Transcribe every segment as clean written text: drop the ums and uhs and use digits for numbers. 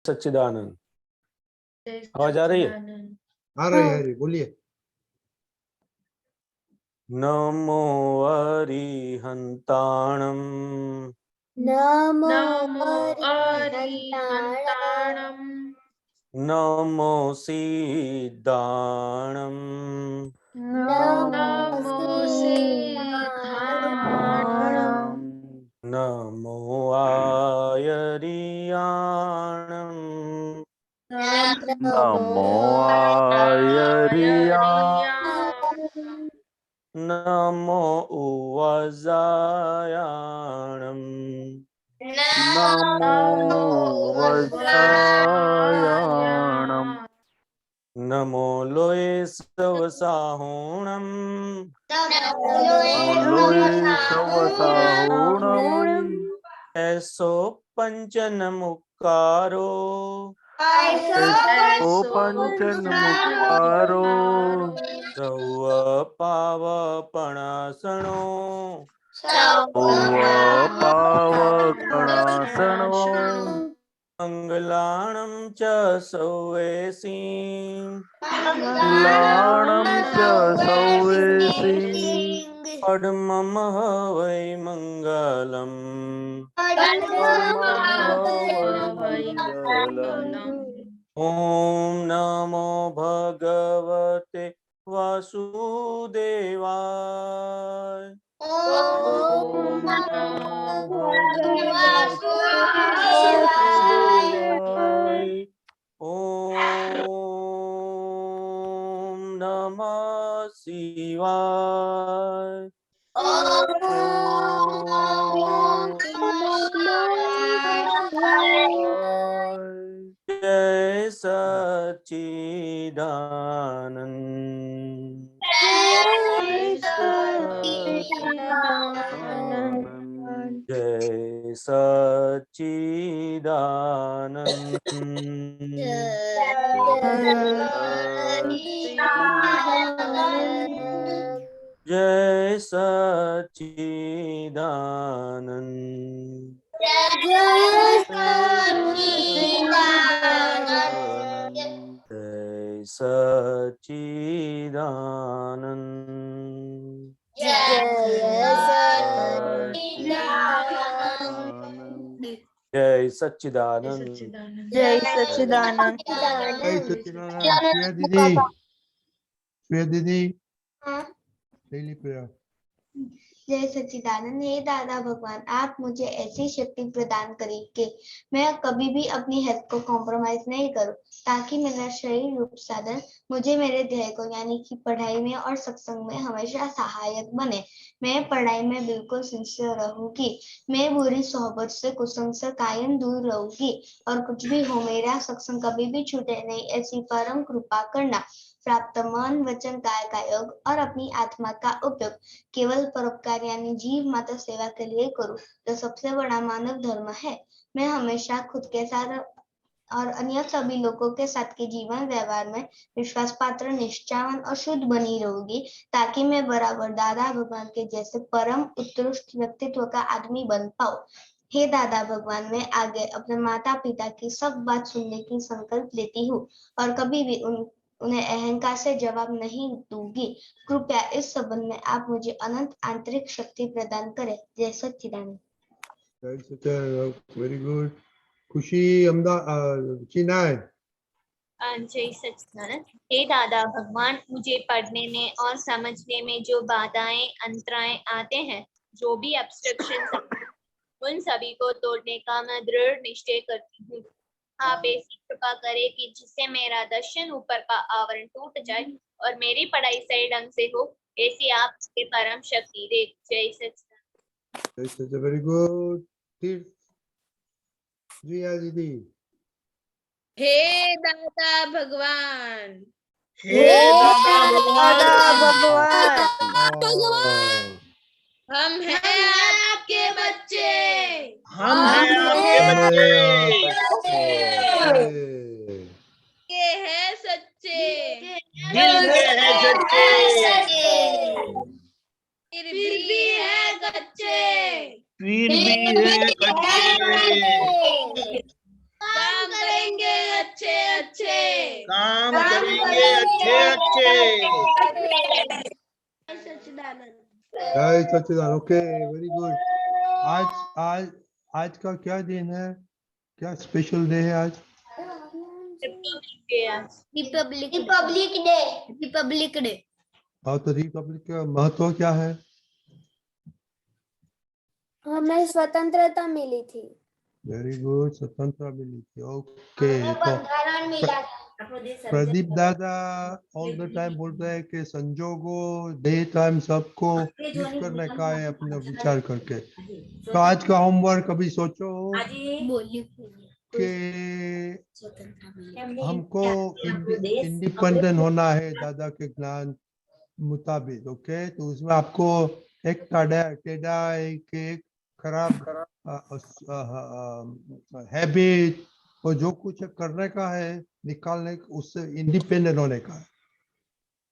सच्चिदानंद। आवाज आ रही है? आ रही है जी, बोलिए। नमो अरिहंताणं नमो अरिहंताणं नमो सिद्धाणं नमो सिद्धाणं नमो आयरियाणं नमो आयरियाणं नमो उवजायाणं नमो वज्रायाणं नमो लोये सवसाहुणं लोयसवसाहुणं ऐसो पंचनमुक्कारो ऐसो पंचनमुक्तारो सर्व पावपणासनो पावकणासनो मंगलाणं च सौवेसी मंगलाणं च सौवेसी पद्मं वै मंगलम् ॐ नमो भगवते वासुदेवाय। ॐ नमो भगवते वासुदेवाय ॐ नमः शिवाय। जय सच्चिदानंद। जय सच्चिदानंद। जय सच्चिदानंद। जय सच्चिदानंद। जय सच्चिदानंद। जय सच्चिदानंद। जय सच्चिदानंद। श्रेया दीदी डेली प्रेयर। जय सच्चिदानंद। हे दादा भगवान, आप मुझे ऐसी शक्ति प्रदान करें कि मैं कभी भी अपनी हेल्थ को कॉम्प्रोमाइज नहीं करूं, ताकि मेरा शरीर रूप साधन मुझे मेरे ध्येय को यानी कि पढ़ाई में और सत्संग में हमेशा सहायक बने। मैं पढ़ाई में बिल्कुल सिंसियर रहूंगी, मैं बुरी सोहबत से कुसंग से कायम दूर रहूंगी, और कुछ भी हो मेरा सत्संग कभी भी छूटे नहीं, ऐसी परम कृपा करना। प्राप्त मन वचन काय का योग और अपनी आत्मा का उपयोग केवल परोपकार यानी जीव माता सेवा के लिए करूं, जो सबसे बड़ा मानव धर्म है। मैं हमेशा खुद के साथ और अन्य सभी लोगों के साथ के जीवन व्यवहार में विश्वास पात्र, निष्ठावान और शुद्ध बनी रहूंगी, ताकि मैं बराबर दादा भगवान के जैसे परम उत्कृष्ट व्यक्तित्व का आदमी बन पाऊं। हे दादा भगवान, मैं आगे अपने माता पिता की सब बात सुनने की संकल्प लेती हूँ और कभी भी उन्हें अहंकार से जवाब नहीं दूंगी। कृपया इस संबंध में आप मुझे अनंत आंतरिक शक्ति प्रदान करें। जय सच्चिदानंद। जय सच्चिदानंद। Very good. खुशी चेन्नई। जय सच्चिदानंद। हे दादा भगवान, मुझे पढ़ने में और समझने में जो बाधाएं अंतराय आते हैं, जो भी ऑब्स्ट्रक्शंस, उन सभी को तोड़ने का मैं दृढ़ निश्चय करती हूँ। आप ऐसी कृपा करें कि जिससे मेरा दर्शन ऊपर का आवरण टूट जाए और मेरी पढ़ाई सही ढंग से हो, ऐसी आपके परम शक्ति दे। जय सच्चिदानंद। जय सच्चिदानंद। Very good. रिया दीदी। हे दादा भगवान, हे दादा भगवान, हम हैं आपके बच्चे, हम हैं आपके बच्चे, के हैं सच्चे, दिल के हैं सच्चे, फिर भी है कच्चे, फिर भी है कच्चे, काम करेंगे अच्छे काम करेंगे अच्छे अच्छे। जय सच्चिदानंद। Okay, very good. आज आज आज का क्या दिन है? क्या स्पेशल डे है आज? रिपब्लिक डे और तो रिपब्लिक का महत्व क्या है? हमें स्वतंत्रता मिली थी। वेरी गुड, स्वतंत्रता मिली थी। ओके, तो प्रदीप दादा ऑल द टाइम बोलते हैं कि संजोगों डे टाइम सबको यूज करने का है अपने विचार करके। तो आज का होमवर्क अभी सोचो कि हमको इंडिपेंडेंट होना है दादा के ज्ञान मुताबिक। ओके, तो उसमें आपको एक टेढ़ा एक खराब हैबिट और जो कुछ करने का है निकालने उससे इंडिपेंडेंट होने का है,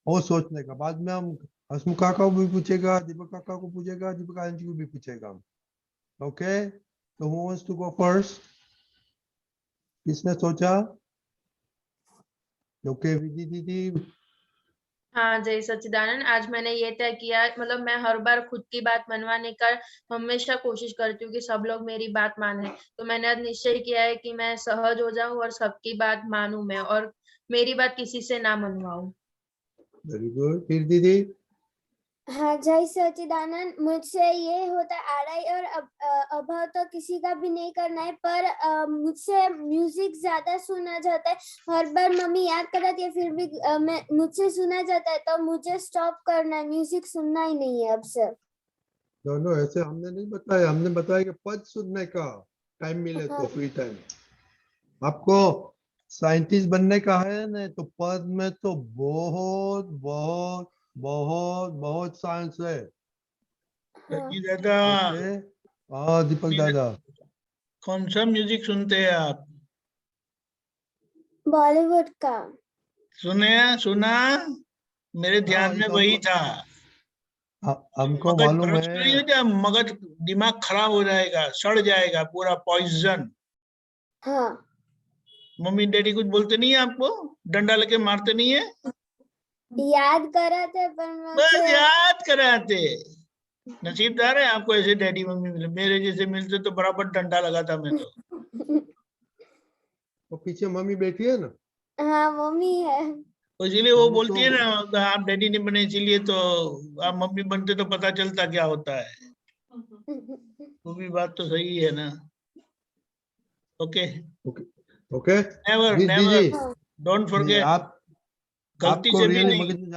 वो सोचने का। बाद में हम हसमुख काका को भी पूछेगा, दीपक काका को पूछेगा, दीपक आनंद जी को भी पूछेगा। ओके, तो who wants to go first? किसने सोचा? ओके, विधि दीदी। हाँ जय सच्चिदानंद। आज मैंने ये तय किया, मतलब मैं हर बार खुद की बात मनवाने का हमेशा कोशिश करती हूँ कि सब लोग मेरी बात माने। तो मैंने आज निश्चय किया है कि मैं सहज हो जाऊं और सबकी बात मानूं मैं, और मेरी बात किसी से ना मनवाऊं। Very good. फिर दीदी। हाँ जय सच्चिदानंद। मुझसे ये होता आ रहा है और अभाव तो किसी का भी नहीं करना है, पर मुझसे म्यूजिक ज्यादा सुना जाता है। हर बार मम्मी याद कराती है फिर भी मैं मुझसे सुना जाता है, तो मुझे स्टॉप करना है, म्यूजिक सुनना ही नहीं है अब से। नो ऐसे हमने नहीं बताया, हमने बताया कि पद सुनने का टाइम मिले तो फ्री टाइम। आपको साइंटिस्ट बनने का है ना, तो पद में तो बहुत बहुत बहुत बहुत साइंस है। सच्ची दादा, ओके, हाँ दीपक दादा। कौन सा म्यूजिक सुनते हैं आप? बॉलीवुड का। सुना? मेरे ध्यान में तो वही था। हमको मगज मालूम भ्रष्ट नहीं हो है। जाए, मगज दिमाग खराब हो जाएगा, सड़ जाएगा, पूरा पॉइजन। हाँ मम्मी डैडी कुछ बोलते नहीं है आपको? डंडा लेके मारते नहीं है? याद करा थे पर बस मुझे याद कराते। नसीबदार है आपको ऐसे डैडी मम्मी मिले। मेरे जैसे मिलते तो बराबर डंडा लगाता मैं तो। वो पीछे मम्मी बैठी है ना, हाँ मम्मी है। तो इसीलिए वो हम बोलती है तो ना, आप डैडी नहीं बने इसीलिए, तो आप मम्मी बनते तो पता चलता क्या होता है। वो भी बात तो सही है ना। Okay, okay okay. नेवर दीदी नेवर डोंट दीदी, फॉरगेट। आप गलती आपको से भी रियली नहीं। मगज में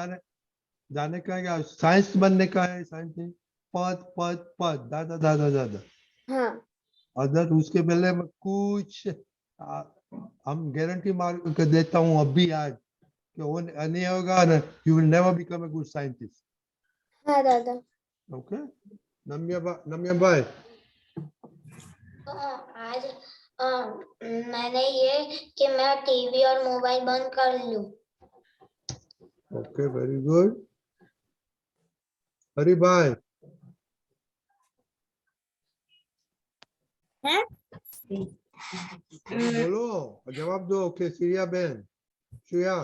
जाने का है क्या? साइंस बनने का है? साइंस में पद पद पद दादा दादा दादा। हाँ अदर उसके पहले में कुछ हम गारंटी मार के देता हूँ अभी आज कि वो नहीं होगा ना, you will never become a good scientist. हाँ दादा। ओके, नम्या भाई। आज मैंने ये कि मैं टीवी और मोबाइल बंद कर लूं। Okay, very good. हरी भाई। बोलो, जवाब दो। ओके, श्रेया बहन। श्रेया,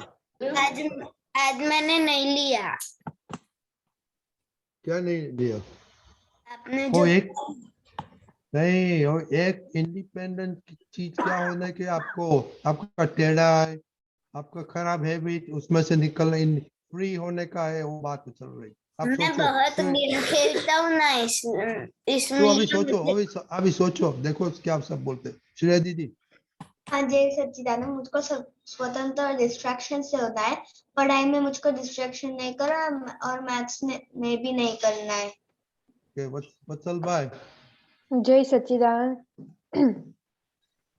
आज मैंने नहीं लिया। क्या नहीं दिया? आपने वो जो एक नहीं, और एक इंडिपेंडेंट चीज क्या होना कि आपको आपका टेढ़ा है, आपका खराब हैबिट उसमें से निकलना, फ्री होने का है, वो बात चल रही। आप मैं सोचो बहुत क्यों? गेम खेलता हूँ ना क्यों इसमें अभी सोचो, अभी सोचो, देखो क्या आप सब बोलते। श्रेया दीदी। हाँ जय सच्चिदानंद। मुझको स्वतंत्र और डिस्ट्रैक्शन से होता है। पढ़ाई में मुझको डिस्ट्रैक्शन नहीं करना और मैथ्स में भी नहीं करना है। वत्सल भाई। जय सच्चिदानंद।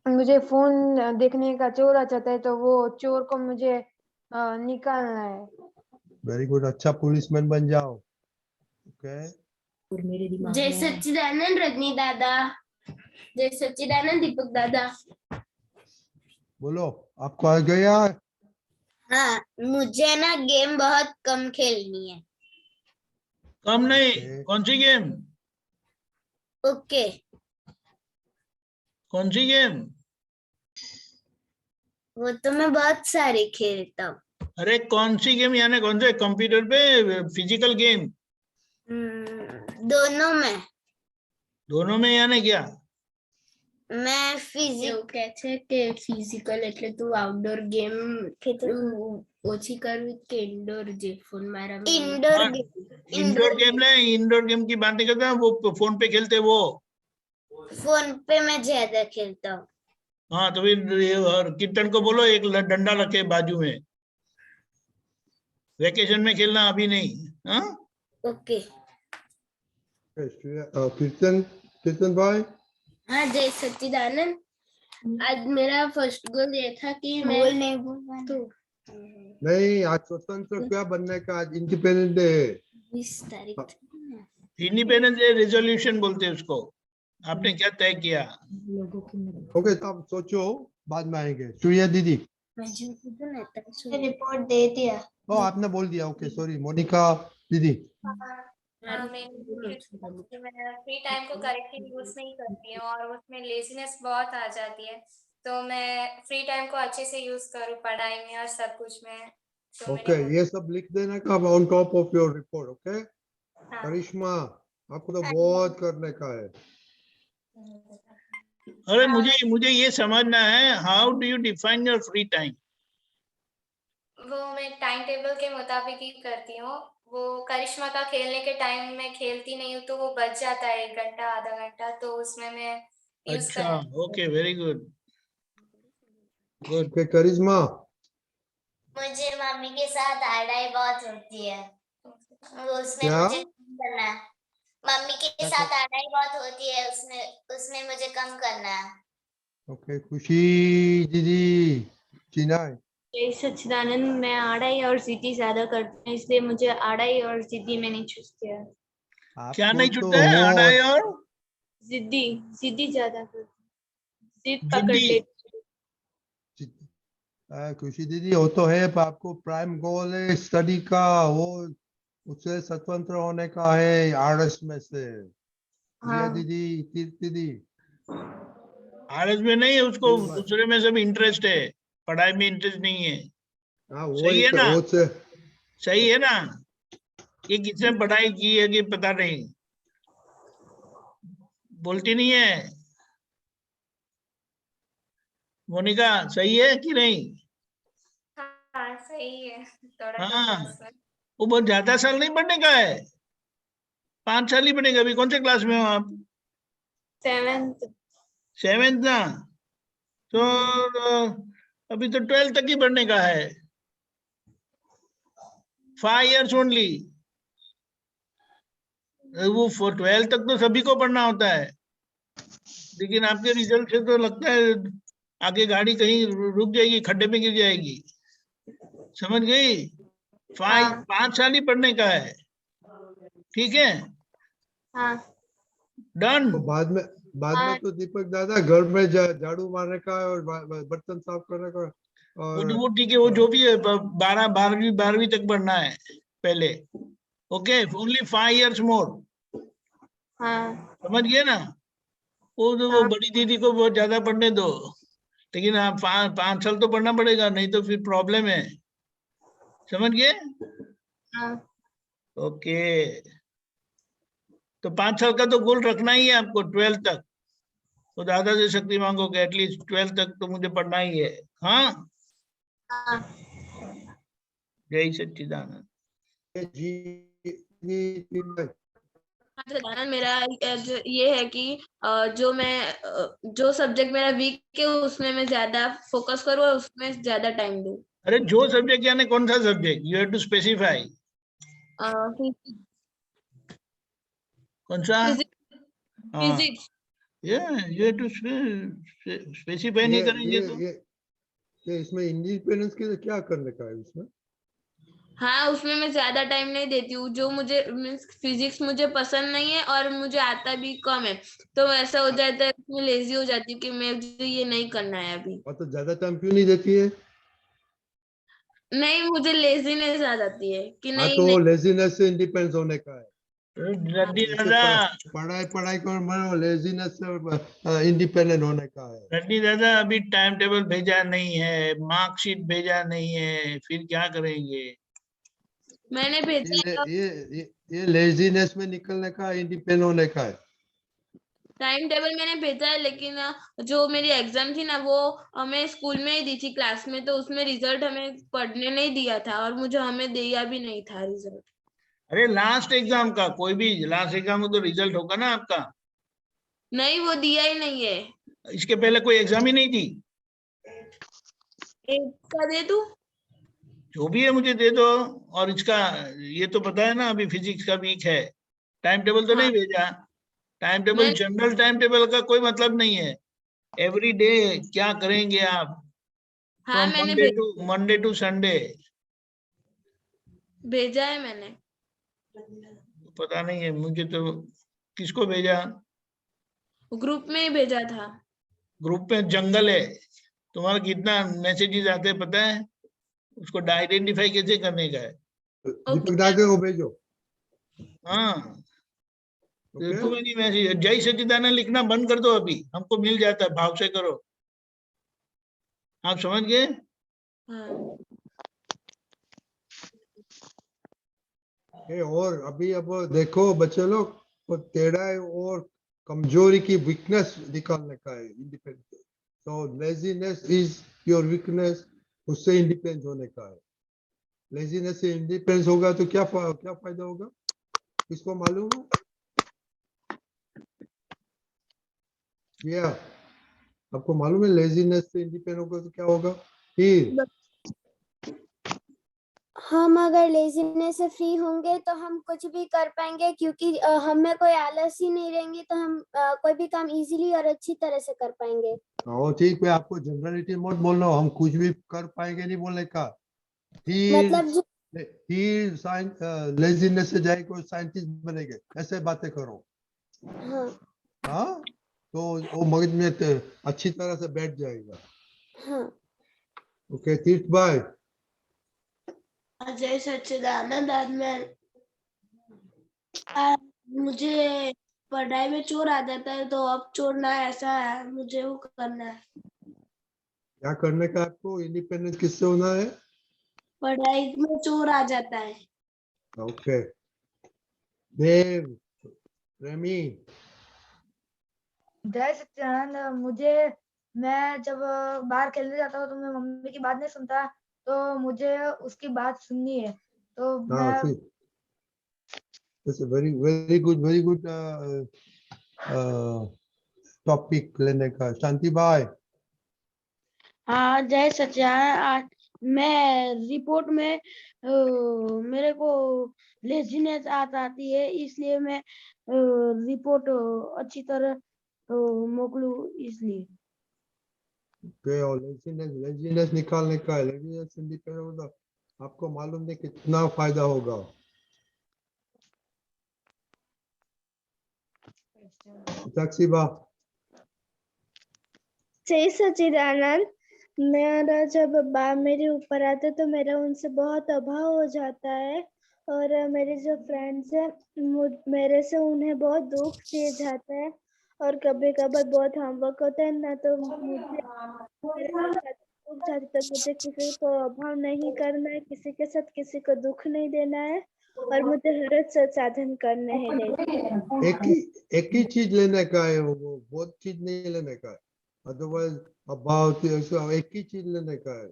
मुझे फोन देखने का चोर चाहता है, तो वो चोर को मुझे निकालना है। वेरी गुड, अच्छा पुलिसमैन बन जाओ। ओके, जय सच्चिदानंद रजनी दादा। जय सच्चिदानंद दीपक दादा। बोलो आपको आ गया? हाँ, मुझे ना गेम बहुत कम खेलनी है। कम नहीं, ओके। कौन सी गेम? ओके। कौन सी गेम? वो तो मैं बहुत सारे खेलता हूँ। अरे कौन सी गेम, यानी कौन से, कंप्यूटर पे फिजिकल गेम? दोनों में। दोनों में यानी क्या? मैं ફિઝિકલ એટલે તું આઉટડોર ગેમ ઓછી કરવી કે ઇન્ડોર જે ફોન મારા ઇન્ડોર इंडोर गेम नहीं, इंडोर गेम की बात नहीं करता, वो फोन पे खेलते वो। फोन पे मैं ज्यादा खेलता हूँ। हाँ तो फिर और कीर्तन को बोलो एक डंडा रखे बाजू में, वेकेशन में खेलना, अभी नहीं। हाँ ओके। कीर्तन भाई। हाँ जय सच्चिदानंद। आज मेरा फर्स्ट गोल ये था कि मैं नहीं, आज स्वतंत्र क्या बनने का, आज इंडिपेंडेंस डे है। 20 तारीख इंडिपेंडेंस डे रेजोल्यूशन बोलते हैं उसको। आपने क्या तय किया? ओके, तब सोचो, बाद में आएंगे। सूर्या दीदी। रिपोर्ट दे दिया। ओ आपने बोल दिया, ओके सॉरी। मोनिका दीदी। मैं फ्री टाइम को करेक्टली यूज नहीं करती हूँ और उसमें लेजीनेस बहुत आ जाती है, तो मैं फ्री टाइम को अच्छे से यूज करूँ पढ़ाई में और सब कुछ में। तो ओके, ये सब लिख देना का on top of your report. Okay हाँ। करिश्मा, आपको तो बहुत करने का है। अरे मुझे ये समझना है, how do you define your free time? वो मैं टाइम टेबल के मुताबिक ही करती हूँ। वो करिश्मा का खेलने के टाइम में खेलती नहीं हूँ तो वो बच जाता है 1 घंटा आधा घंटा, तो उसमें मैं यूज अच्छा, okay, very good good. Okay Karishma. मुझे मम्मी के साथ लड़ाई बहुत होती है, उसमें क्या? मुझे कम करना है। मम्मी के साथ लड़ाई बहुत होती है, उसमें मुझे कम करना है। ओके खुशी दीदी। चिनाई। जय सच्चिदानंद। मैं आड़ाई और जिद्दी ज्यादा करती हूँ, इसलिए मुझे आड़ाई और जिद्दी में नहीं चूज किया। क्या आपको नहीं तो छूटता है? हो आड़ाई और जिद्दी ज्यादा करती हूँ, जिद पकड़ जिद्दी। लेती खुशी दीदी, वो तो है, पर आपको प्राइम गोल है स्टडी का, वो उससे स्वतंत्र होने का है आरएस में से। रिया हाँ। दीदी, कीर्ति दीदी। आरएस में नहीं है उसको, दूसरे में सब इंटरेस्ट है, पढ़ाई में इंटरेस्ट नहीं है। हाँ वो सही है ना? वो से सही है ना? ये किसने पढ़ाई की है कि पता नहीं, बोलती नहीं है। मोनिका सही है कि नहीं? हाँ सही है, थोड़ा हाँ, कंफ्यूज है। वो बहुत ज्यादा साल नहीं पढ़ने का है, 5 साल ही पढ़ेगा। अभी कौन से क्लास में हो आप? 7th। 7th ना, तो अभी तो 12th तक ही पढ़ने का है। 5 years ओनली। वो 12th तक तो सभी को पढ़ना होता है, लेकिन आपके रिजल्ट से तो लगता है आगे गाड़ी कहीं रुक जाएगी, खड्डे में गिर जाएगी। समझ गई? 5 साल ही पढ़ने का है, ठीक है? हाँ डन। तो बाद में तो दीपक दादा घर में झाड़ू मारने का और बर्तन साफ करने का और वो ठीक है, वो जो भी है 12वीं तक पढ़ना है पहले। ओके, ओनली 5 years मोर। हाँ समझ गए ना? वो बड़ी दीदी को बहुत ज्यादा पढ़ने दो, लेकिन आप 5 साल तो पढ़ना पड़ेगा, नहीं तो फिर प्रॉब्लम है। समझ गए? हाँ। ओके, तो 5 साल का तो गोल रखना ही है आपको, 12th तक। तो दादा से शक्ति मांगो कि एटलीस्ट 12th तक तो मुझे पढ़ना ही है। हाँ, हाँ। जय सच्चिदानंद। मेरा ये है कि जो सब्जेक्ट मेरा वीक है उसमें मैं ज्यादा फोकस करूँ और उसमें ज्यादा टाइम दूँ। अरे जो सब्जेक्ट यानी कौन सा subject? You have to specify. कौन सा? फिजिक्स। ये टू स्पेसिफाई नहीं करेंगे तो ये इसमें इंडिपेंडेंस के लिए क्या करने का है उसमें? हाँ उसमें मैं ज्यादा टाइम नहीं देती हूँ, जो मुझे मीन्स फिजिक्स मुझे पसंद नहीं है और मुझे आता भी कम है, तो ऐसा हो जाता है मैं लेजी हो जाती हूँ कि मुझे ये नहीं करना है अभी। और तो ज्यादा टाइम क्यों नहीं देती है? नहीं मुझे लेजीनेस आ जाती है कि हाँ नहीं तो नहीं। लेजीनेस से इंडिपेंडेंस होने का है। रेड्डी जैसे दादा, पढ़ाई पढ़ाई को मानो लेजीनेस से इंडिपेंडेंट होने का है। रेड्डी दादा अभी टाइम टेबल भेजा नहीं है, मार्कशीट भेजा नहीं है, फिर क्या करेंगे? मैंने भेजा, ये लेजीनेस में निकलने का, इंडिपेंडेंट होने का है। टाइम टेबल मैंने भेजा है, लेकिन जो मेरी एग्जाम थी ना वो हमें स्कूल में ही दी थी, क्लास में, तो उसमें रिजल्ट हमें पढ़ने नहीं दिया था और मुझे हमें दिया भी नहीं था रिजल्ट। अरे लास्ट एग्जाम का, कोई भी लास्ट एग्जाम में तो रिजल्ट होगा ना आपका। नहीं, वो दिया ही नहीं है। इसके पहले कोई एग्जाम ही नहीं थी? एक का दे दूं? जो भी है मुझे दे दो। और इसका ये तो पता है ना, अभी फिजिक्स का वीक है, टाइम टेबल तो नहीं भेजा। टाइम टेबल मैं जनरल टाइम टेबल का कोई मतलब नहीं है। एवरी डे क्या करेंगे आप, हाँ, फ्रॉम मैंने मंडे टू संडे। भेजा है मैंने। पता नहीं है मुझे तो, किसको भेजा? ग्रुप में ही भेजा था। ग्रुप में जंगल है, तुम्हारा कितना मैसेजेस आते हैं पता है? उसको आइडेंटिफाई कैसे करने का है? दीपक दादा को भेजो। हाँ, ओके, देखो नहीं मैसेज, जय सच्चिदानंद लिखना बंद कर दो, अभी हमको मिल जाता है, भाव से करो। आप समझ गए? हाँ। और अभी अब देखो बच्चे लोग, वो टेढ़ा है और कमजोरी की वीकनेस निकालने का है, इंडिपेंडेंस। तो लेजीनेस इज योर वीकनेस, उससे इंडिपेंडेंस होने का है। लेजीनेस से इंडिपेंडेंस होगा तो क्या फायदा होगा, किसको मालूम है? या आपको मालूम है लेजीनेस से इंडिपेंडेंट होगा तो क्या होगा? फिर हम अगर लेजीनेस से फ्री होंगे तो हम कुछ भी कर पाएंगे, क्योंकि हमें कोई आलस ही नहीं रहेंगे, तो हम कोई भी काम इजीली और अच्छी तरह से कर पाएंगे। ठीक है, आपको जनरलिटी मत बोलना, हम कुछ भी कर पाएंगे नहीं बोलने का। मतलब जो लेजीनेस से जाए कोई साइंटिस्ट बनेंगे, ऐसे बातें करो। हाँ हाँ, तो वो मगज में अच्छी तरह से बैठ जाएगा। हाँ। ओके, तीर्थ भाई। जय सच्चिदानंद। मुझे पढ़ाई में चोर आ जाता है, तो अब छोड़ना है, ऐसा है, मुझे वो करना है। क्या करने का आपको? इंडिपेंडेंस किससे होना है? पढ़ाई में चोर आ जाता है। ओके, देव, रेमी। जय सच्चिदानंद। मैं जब बाहर खेलने जाता हूँ तो मैं मम्मी की बात नहीं सुनता, तो मुझे उसकी बात सुननी है, तो मैं वेरी वेरी गुड टॉपिक लेने का। शांति भाई। हाँ, जय सच्चिदानंद। आज मैं रिपोर्ट में मेरे को लेजीनेस आती है, इसलिए मैं रिपोर्ट अच्छी तरह मोकलू, इसलिए। और लेजीनेस निकालने का है। लेजीनेस इंडिपेंडेंट होगा, आपको मालूम नहीं कितना फायदा होगा। साक्षीबा। जय सच्चिदानंद। मेरा जब बाप मेरे ऊपर आते तो मेरा उनसे बहुत अभाव हो जाता है, और मेरे जो फ्रेंड्स हैं मेरे से उन्हें बहुत दुख दिया जाता है, और कभी कभार बहुत होमवर्क होता है ना, तो मुझे दुख जाती, तो मुझे किसी को अभाव नहीं करना है, किसी के साथ किसी को दुख नहीं देना है, और मुझे हर एक संसाधन करने हैं। एक ही चीज लेने का है, वो बहुत चीज नहीं लेने का है, अदरवाइज अबाउट एक ही चीज लेने का है।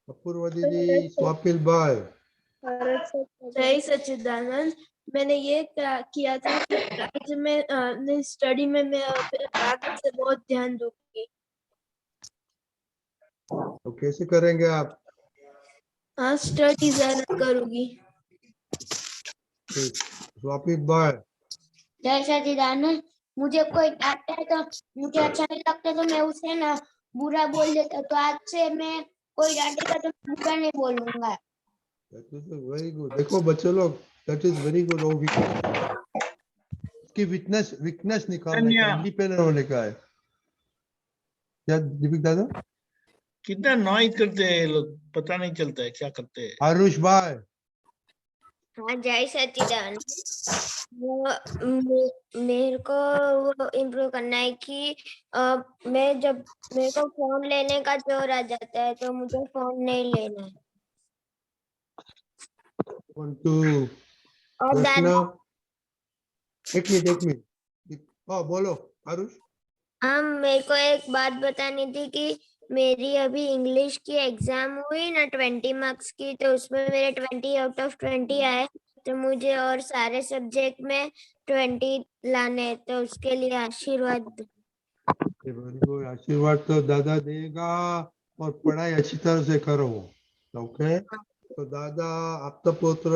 अपूर्वा दीदी, स्वापिल भाई। जय सच्चिदानंद। मैंने ये किया था कि आज मैं स्टडी में मैं आगे से बहुत ध्यान दूंगी। तो कैसे करेंगे आप? हाँ, स्टडी ज्यादा करूंगी। स्वापिल भाई। जय सच्चिदानंद। मुझे कोई डांटता है तो मुझे अच्छा नहीं लगता, तो मैं उसे ना बुरा बोल देता, तो आज से मैं कोई डांटेगा तो मैं बुरा नहीं बोलूंगा। Very good. देखो बच्चे लोग, दैट इज वेरी गुड। उसकी वीकनेस निकालने का, इंडिपेंडेंट होने का है। क्या दीपक दादा? कितना नॉइज करते हैं लोग, पता नहीं चलता है क्या करते हैं। आरुष भाई। हाँ जय सच्चिदानंद। मेरे को वो इम्प्रूव करना है कि मैं जब मेरे को फोन लेने का जोर आ जाता है तो मुझे फोन नहीं लेना है। Want to और दर्शना, एक मिनट हाँ बोलो आरुष। हाँ मेरे को एक बात बतानी थी कि मेरी अभी इंग्लिश की एग्जाम हुई ना 20 मार्क्स की, तो उसमें मेरे 20 आउट ऑफ 20 आए, तो मुझे और सारे सब्जेक्ट में 20 लाने हैं, तो उसके लिए आशीर्वाद। वेरी गुड, आशीर्वाद तो दादा देगा और पढ़ाई अच्छी तरह से करो। ओके तो दादा आपका पुत्र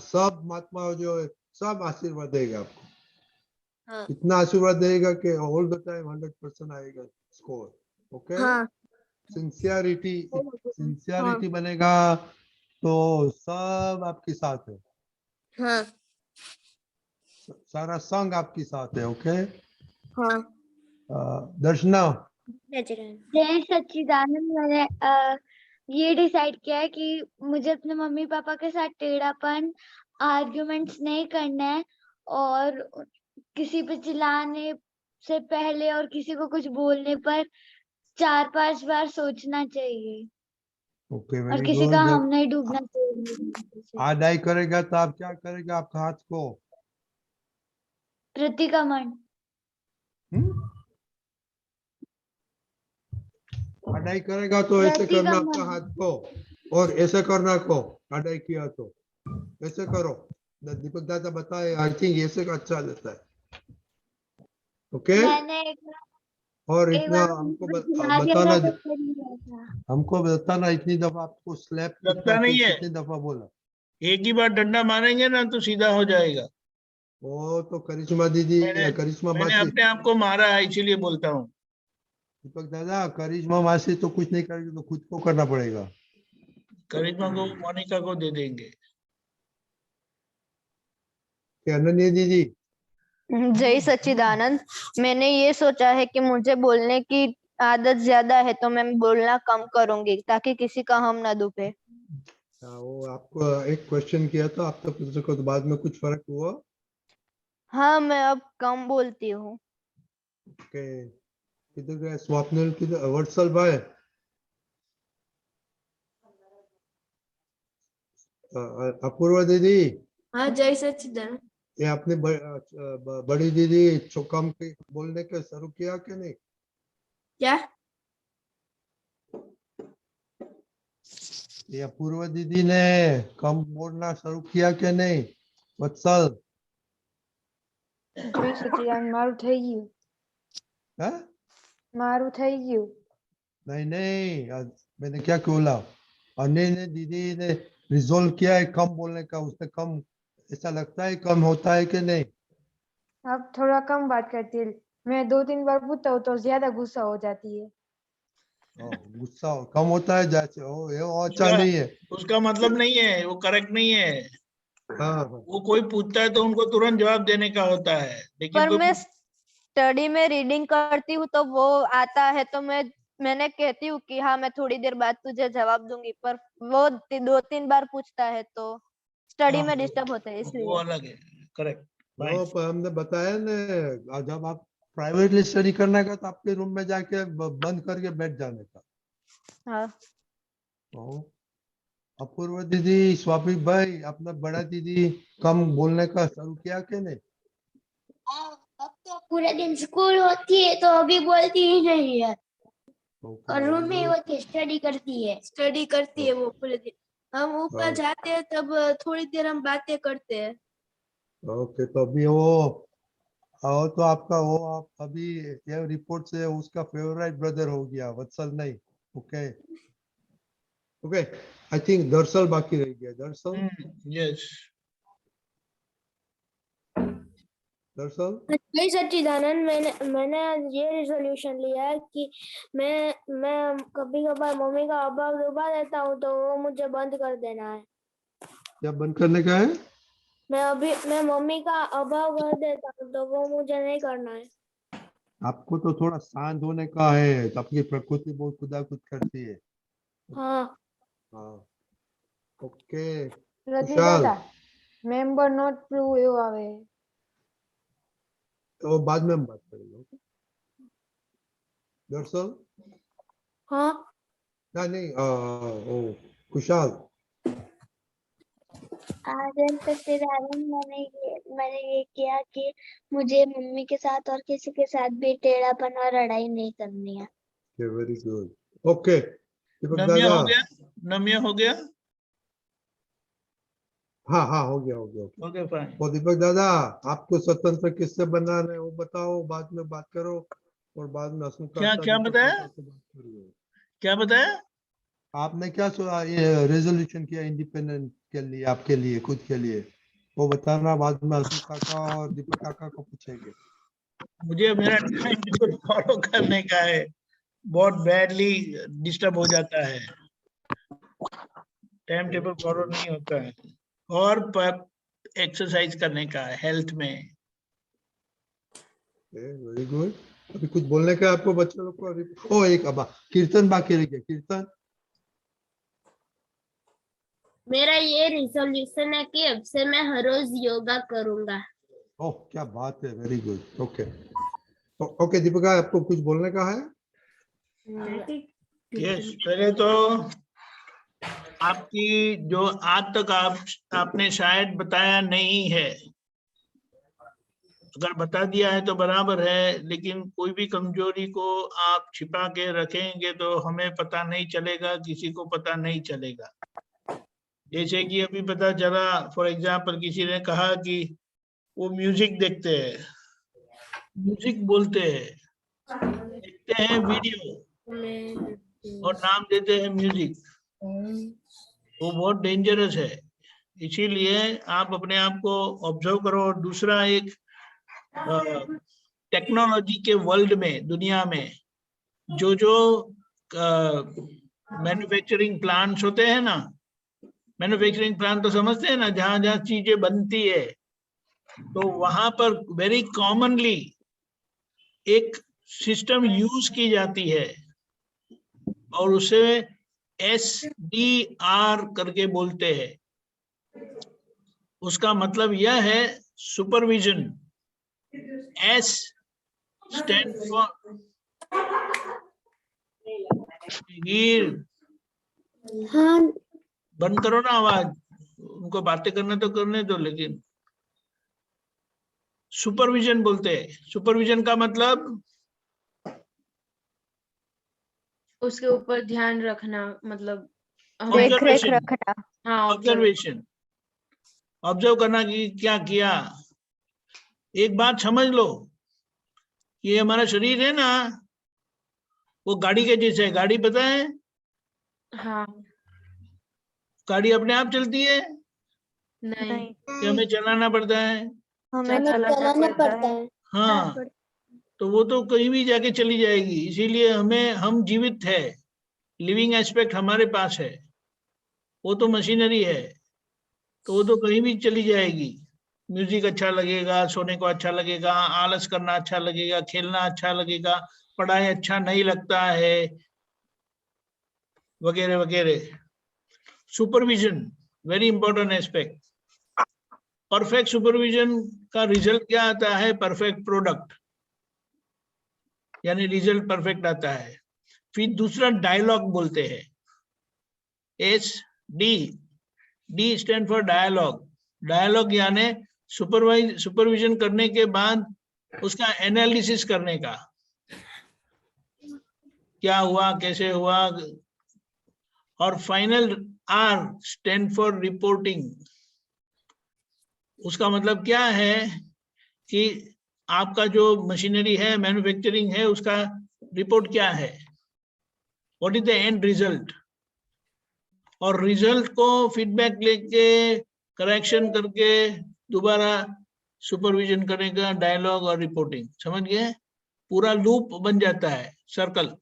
सब महात्मा जो है सब आशीर्वाद देगा आपको। हाँ इतना आशीर्वाद देगा कि ऑल द टाइम 100% आएगा स्कोर। ओके हाँ सिंसियरिटी बनेगा तो सब आपके साथ है। हाँ सारा संग आपके साथ है। ओके हाँ। दर्शना, जय सच्चिदानंद। मैंने ये डिसाइड किया है कि मुझे अपने मम्मी पापा के साथ टेढ़ापन आर्ग्यूमेंट्स नहीं करना है, और किसी पे चिल्लाने से पहले और किसी को कुछ बोलने पर 4-5 बार सोचना चाहिए, ओके और वेरी किसी का गुड। हम नहीं डूबना चाहिए। आदाई करेगा तो आप क्या करेगा आपका हाथ को? प्रतिक्रमण। अडाई करेगा तो ऐसे करना आपका हाथ को, और ऐसे करना को अडाई किया तो ऐसे करो। दीपक दादा बताए, आई थिंक ऐसे का अच्छा रहता है। ओके मैंने और एक इतना बार हमको बताना इतनी दफा आपको स्लैप लगता नहीं है। कितनी दफा बोला? एक ही बार डंडा मारेंगे ना तो सीधा हो जाएगा। वो तो करिश्मा दीदी करिश्मा मैंने मासी, अपने आप को मारा है, इसीलिए बोलता हूँ। दीपक दादा करिश्मा मासी तो कुछ नहीं करेगी तो खुद को करना पड़ेगा। करिश्मा को मोनिका को दे देंगे। अनन्या दीदी, जय सच्चिदानंद। मैंने ये सोचा है कि मुझे बोलने की आदत ज्यादा है, तो मैं बोलना कम करूंगी ताकि किसी का हम ना दुखे। वो आपको एक क्वेश्चन किया था आप तो बाद में कुछ फर्क हुआ? हाँ मैं अब कम बोलती हूँ। ओके किधर गए स्वप्निल, किधर वत्सल भाई? अपूर्वा दीदी, हाँ जय सच्चिदानंद। ये आपने बड़ी दीदी कम बोलने का शुरू किया कि नहीं? क्या? ये अपूर्वा दीदी ने कम बोलना शुरू किया कि नहीं? वत्सल જય સચ્ચિદાનંદ મારું થઈ ગયું है? મારું થઈ ગયું नहीं आज मैंने क्या बोला, अन्य ने दीदी ने रिजोल्व किया है कम बोलने का, उसने कम, ऐसा लगता है कम होता है कि नहीं? अब थोड़ा कम बात करती है। मैं 2-3 बार पूछता हूँ तो ज्यादा गुस्सा हो जाती है। गुस्सा कम होता है जैसे ये अच्छा नहीं है। उसका मतलब नहीं है, वो करेक्ट नहीं है। हाँ वो कोई पूछता है तो उनको तुरंत जवाब देने का होता है, लेकिन पर मैं स्टडी में रीडिंग करती हूँ तो वो आता है तो मैंने कहती हूँ कि हाँ मैं थोड़ी देर बाद तुझे जवाब दूंगी, पर वो 2-3 बार पूछता है तो स्टडी में डिस्टर्ब होता है, वो इसलिए। अलग है। करेक्ट। वो पर हमने बताया ना, जब आप प्राइवेटली स्टडी करने का तो आपके रूम में जाके बंद करके बैठ जाने का। हाँ अपूर्व दीदी, स्वाभिक भाई, अपना बड़ा दीदी कम बोलने का शुरू किया कि नहीं? अब तो पूरे दिन स्कूल होती है तो अभी बोलती ही नहीं है, और रूम में वो स्टडी करती है वो पूरे दिन। हम ऊपर जाते हैं तब थोड़ी देर हम बातें करते हैं। ओके तो अभी वो तो आपका वो आप अभी ये रिपोर्ट से उसका फेवरेट ब्रदर हो गया, वत्सल नहीं। ओके ओके आई थिंक दर्शल बाकी रह गया। दर्शल, यस। दर्शल जय सच्चिदानंद। मैंने ये रिजोल्यूशन लिया है कि मैं कभी कभार मम्मी का अभाव डुबा देता हूँ तो वो मुझे बंद कर देना है। क्या बंद करने का है? मैं मम्मी का अभाव कर देता हूँ तो वो मुझे नहीं करना है। आपको तो थोड़ा शांत होने का है, तो आपकी प्रकृति बहुत खुदाखुद करती है। हाँ हाँ ओके રજની विशाल, દાદા मेंबर नॉट प्रूव એવું આવે तो बाद में हम बात करेंगे। ओके दरअसल हाँ नहीं ओ कुशाल जय सच्चिदानंद मैंने ये किया कि मुझे मम्मी के साथ और किसी के साथ भी टेढ़ापन और लड़ाई नहीं करनी है। Very good. ओके दीपक नम्य दादा। हो गया? नम्य हो गया? हाँ हाँ हो गया ओके। Okay fine. तो दीपक दादा आपको स्वतंत्र किससे बनाना है वो बताओ, बाद में बात करो और बाद में हसमुख क्या काका, क्या दीपक बताया? काका से बात करिए। क्या बताया? आपने क्या ये रेजोल्यूशन किया इंडिपेंडेंट के लिए, आपके लिए, खुद के लिए, वो बताना, बाद में हसमुख काका और दीपक काका को पूछेंगे। मुझे मेरा टाइम टेबल फॉलो करने का है, बहुत बैडली डिस्टर्ब हो जाता है, टाइम टेबल फॉलो नहीं होता है, और एक्सरसाइज करने का है हेल्थ में। Very good. अभी कुछ बोलने का है आपको बच्चे लोग को? ओ एक अब कीर्तन बाकी रह गया। कीर्तन मेरा ये रिजोल्यूशन है कि अब से मैं हर रोज योगा करूंगा। ओह क्या बात है, very good. Okay okay Deepika आपको कुछ बोलने का है? यस, पहले तो आपकी जो आज तक आपने शायद बताया नहीं है, अगर बता दिया है तो बराबर है, लेकिन कोई भी कमजोरी को आप छिपा के रखेंगे तो हमें पता नहीं चलेगा, किसी को पता नहीं चलेगा। जैसे कि अभी पता चला, फॉर एग्जाम्पल किसी ने कहा कि वो म्यूजिक देखते हैं, म्यूजिक बोलते हैं, देखते हैं वीडियो और नाम देते हैं म्यूजिक, वो बहुत डेंजरस है। इसीलिए आप अपने आप को ऑब्जर्व करो। और दूसरा, एक टेक्नोलॉजी के वर्ल्ड में, दुनिया में जो मैन्युफैक्चरिंग प्लांट्स होते हैं ना, मैन्युफैक्चरिंग प्लांट तो समझते हैं ना, जहां जहां चीजें बनती है, तो वहां पर वेरी कॉमनली एक सिस्टम यूज की जाती है और उसे SDR करके बोलते हैं। उसका मतलब यह है सुपरविजन। S स्टैंड फॉर हाँ बंद करो ना आवाज, उनको बातें करने तो करने दो, लेकिन सुपरविजन बोलते हैं। सुपरविजन का मतलब उसके ऊपर ध्यान रखना, मतलब देख रेख ऑब्जर्वेशन। रखना। हाँ ऑब्जर्वेशन, ऑब्जर्व करना कि क्या किया। एक बात समझ लो, ये हमारा शरीर है ना, वो गाड़ी के जैसे है। गाड़ी पता है? हाँ गाड़ी अपने आप चलती है नहीं कि हमें चलाना पड़ता है? हमें चलाना पड़ता है। हाँ, तो वो तो कहीं भी जाके चली जाएगी। इसीलिए हम जीवित है, लिविंग एस्पेक्ट हमारे पास है, वो तो मशीनरी है, तो वो तो कहीं भी चली जाएगी। म्यूजिक अच्छा लगेगा, सोने को अच्छा लगेगा, आलस करना अच्छा लगेगा, खेलना अच्छा लगेगा, पढ़ाई अच्छा नहीं लगता है, वगैरह वगैरह। Supervision very important aspect. Perfect supervision का रिजल्ट क्या आता है? परफेक्ट प्रोडक्ट, यानी रिजल्ट परफेक्ट आता है। फिर दूसरा डायलॉग बोलते हैं, SD। D stand for dialogue. Dialogue यानी सुपरविजन करने के बाद उसका एनालिसिस करने का, क्या हुआ, कैसे हुआ। और final R stand for reporting. उसका मतलब क्या है कि आपका जो मशीनरी है, मैन्युफैक्चरिंग है, उसका रिपोर्ट क्या है, what is the end result. और रिजल्ट को फीडबैक लेके करेक्शन करके दोबारा सुपरविजन करेगा, डायलॉग और रिपोर्टिंग। समझ गए? पूरा लूप बन जाता है, circle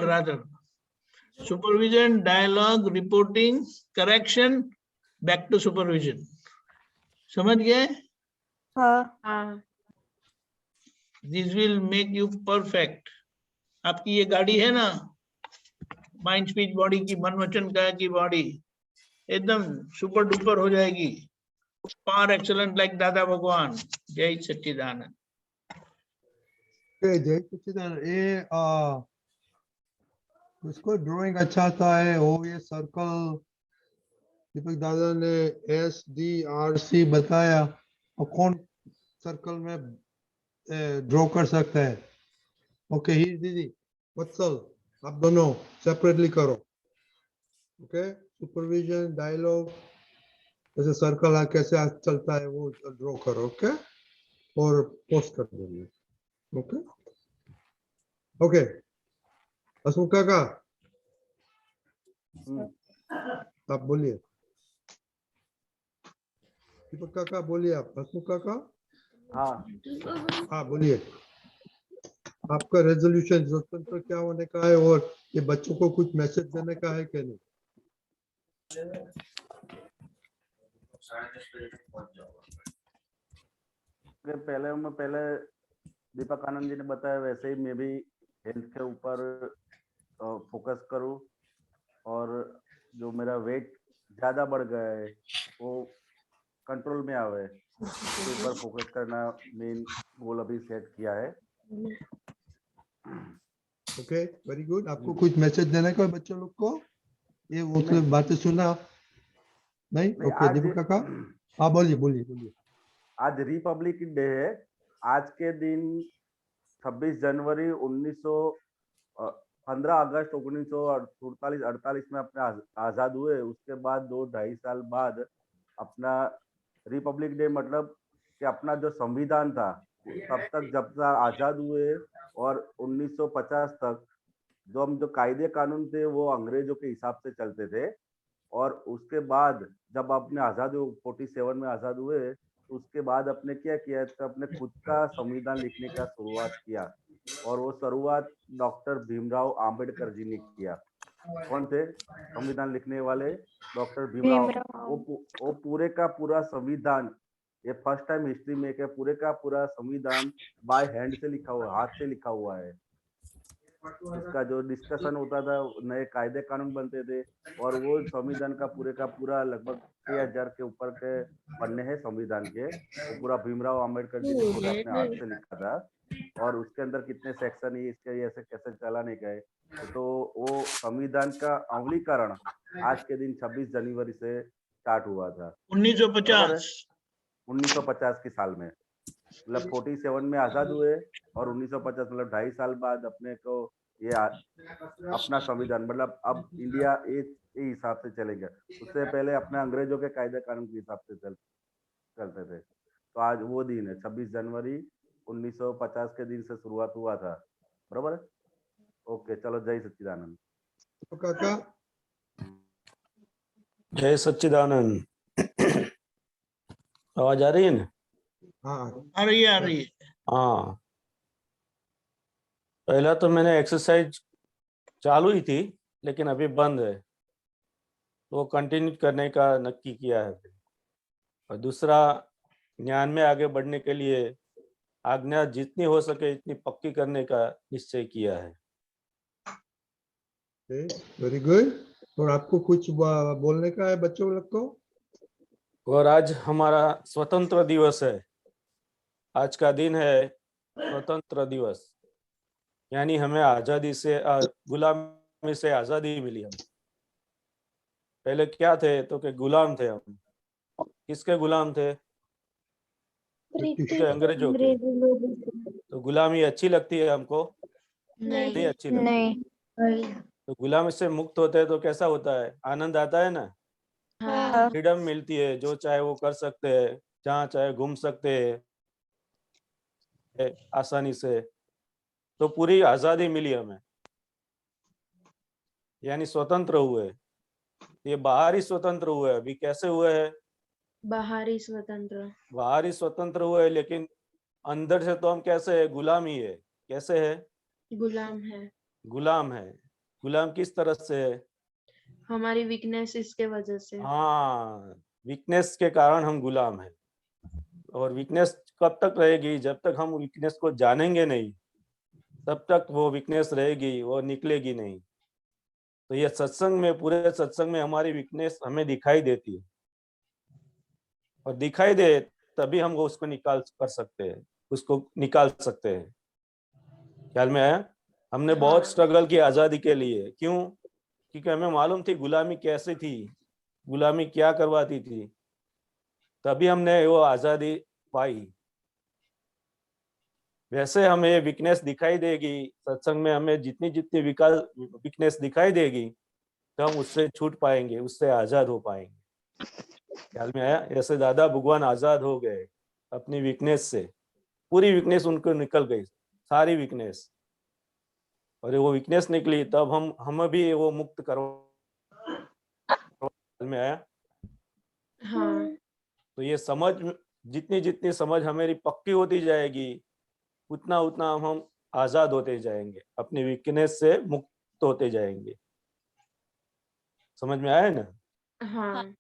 rather. Supervision, dialogue, reporting, correction, back to supervision. समझ गए? हाँ this will make you perfect. आपकी ये गाड़ी है ना, माइंड स्पीच बॉडी की, मन वचन काया की बॉडी, एकदम सुपर डुपर हो जाएगी, पार एक्सलेंट लाइक दादा भगवान। जय सच्चिदानंद। जय सच्चिदानंद। ये उसको ड्राइंग अच्छा आता है, वो ये सर्कल दीपक दादा ने SDRC बताया, और कौन सर्कल में ड्रॉ कर सकता है। ओके ही दीदी वत्सल, आप दोनों सेपरेटली करो। ओके सुपरविजन डायलॉग जैसे सर्कल कैसे चलता है वो ड्रॉ करो। ओके और पोस्ट कर देंगे। ओके ओके हसमुख काका आप बोलिए। दीपक काका बोलिए। आप हसमुख काका हाँ बोलिए। आपका रेजोल्यूशन स्वतंत्र क्या होने का है, और ये बच्चों को कुछ मैसेज देने का है कि नहीं? पहले दीपक आनंद जी ने बताया वैसे ही मैं भी हेल्थ के ऊपर फोकस करूं, और जो मेरा वेट ज्यादा बढ़ गया है वो कंट्रोल में आवे, उसके ऊपर फोकस करना मेन गोल अभी सेट किया है। Okay very good. आपको कुछ मैसेज देने का है बच्चों लोग को? ये मतलब बातें सुना नहीं? ओके दीपक काका हाँ बोलिए बोलिए बोलिए। आज रिपब्लिक डे है। आज के दिन 26 जनवरी 15 अगस्त 1948 में अपने आजाद हुए। उसके बाद 2-2.5 साल बाद अपना रिपब्लिक डे, मतलब कि अपना जो संविधान था तब तक जब तक आजाद हुए, और 1950 तक जो कायदे कानून थे वो अंग्रेजों के हिसाब से चलते थे। और उसके बाद जब अपने आजाद 47 में आजाद हुए, उसके बाद अपने क्या किया, तो अपने खुद का संविधान लिखने का शुरुआत किया, और वो शुरुआत डॉक्टर भीमराव आम्बेडकर जी ने किया। कौन थे संविधान लिखने वाले? डॉक्टर भीमराव। वो पूरे का पूरा संविधान, ये फर्स्ट टाइम हिस्ट्री में क्या पूरे का पूरा संविधान बाय हैंड से लिखा हुआ, हाथ से लिखा हुआ है। इसका जो डिस्कशन होता था, नए कायदे कानून बनते थे, और वो संविधान का पूरा लगभग 6000 के ऊपर के पन्ने हैं संविधान के, वो पूरा भीमराव आम्बेडकर जी ने खुद अपने हाथ से लिखा था। और उसके अंदर कितने सेक्शन है, इसके ऐसे कैसे चलाने का है, तो वो संविधान का अमलीकरण आज के दिन 26 जनवरी से स्टार्ट हुआ था 1950 के साल में। मतलब 47 में आजाद हुए, और 1950 मतलब 2.5 साल बाद अपने को ये अपना संविधान, मतलब अब इंडिया एक हिसाब से चलेगा। उससे पहले अपने अंग्रेजों के कायदे कानून के हिसाब से चलते थे। तो आज वो दिन है 26 जनवरी 1950 के दिन से शुरुआत हुआ था, बराबर है। ओके चलो जय सच्चिदानंद। काका जय सच्चिदानंद। आवाज आ रही है ना? हाँ आ रही है। हाँ, पहला तो मैंने एक्सरसाइज चालू ही थी, लेकिन अभी बंद है, वो कंटिन्यू करने का नक्की किया है। और दूसरा, ज्ञान में आगे बढ़ने के लिए आज्ञा जितनी हो सके इतनी पक्की करने का निश्चय किया है। Very good. और आपको कुछ बोलने का है बच्चों लोग को? और आज हमारा स्वतंत्र दिवस है। आज का दिन है स्वतंत्र दिवस, यानी हमें आजादी से, गुलामी से आजादी मिली। हम पहले क्या थे, तो कि गुलाम थे हम। किसके गुलाम थे? के अंग्रेजों के। तो गुलामी अच्छी लगती है हमको? नहीं अच्छी लगती। नहीं। तो गुलामी से मुक्त होते हैं तो कैसा होता है? आनंद आता है ना। फ्रीडम मिलती है, जो चाहे वो कर सकते हैं, जहाँ चाहे घूम सकते हैं आसानी से। तो पूरी आजादी मिली हमें, यानी स्वतंत्र हुए। ये बाहरी स्वतंत्र हुए। अभी कैसे हुए हैं? बाहरी स्वतंत्र। बाहरी स्वतंत्र हुए, लेकिन अंदर से तो हम कैसे है? गुलाम ही है। कैसे है? गुलाम है। गुलाम है। गुलाम किस तरह से है? हमारी वीकनेस इसके वजह से। हाँ, वीकनेस के कारण हम गुलाम हैं। और वीकनेस कब तक रहेगी? जब तक हम वीकनेस को जानेंगे नहीं, तब तक वो वीकनेस रहेगी, वो निकलेगी नहीं। तो ये सत्संग में, पूरे सत्संग में हमारी वीकनेस हमें दिखाई देती है, और दिखाई दे तभी हम उसको निकाल सकते हैं। ख्याल में आया? हमने बहुत स्ट्रगल की आजादी के लिए। क्यों? क्योंकि हमें मालूम थी गुलामी कैसी थी, गुलामी क्या करवाती थी, तभी हमने वो आजादी पाई। वैसे हमें वीकनेस दिखाई देगी सत्संग में, हमें जितनी जितनी वीकनेस दिखाई देगी तो हम उससे छूट पाएंगे, उससे आजाद हो पाएंगे। ख्याल में आया? ऐसे दादा भगवान आजाद हो गए अपनी वीकनेस से, पूरी वीकनेस उनको निकल गई, सारी वीकनेस, और वो वीकनेस निकली तब हम भी वो मुक्त करो। में आया? हाँ तो ये समझ, जितनी जितनी समझ हमारी पक्की होती जाएगी उतना उतना हम आजाद होते जाएंगे, अपनी वीकनेस से मुक्त होते जाएंगे। समझ में आया ना? हाँ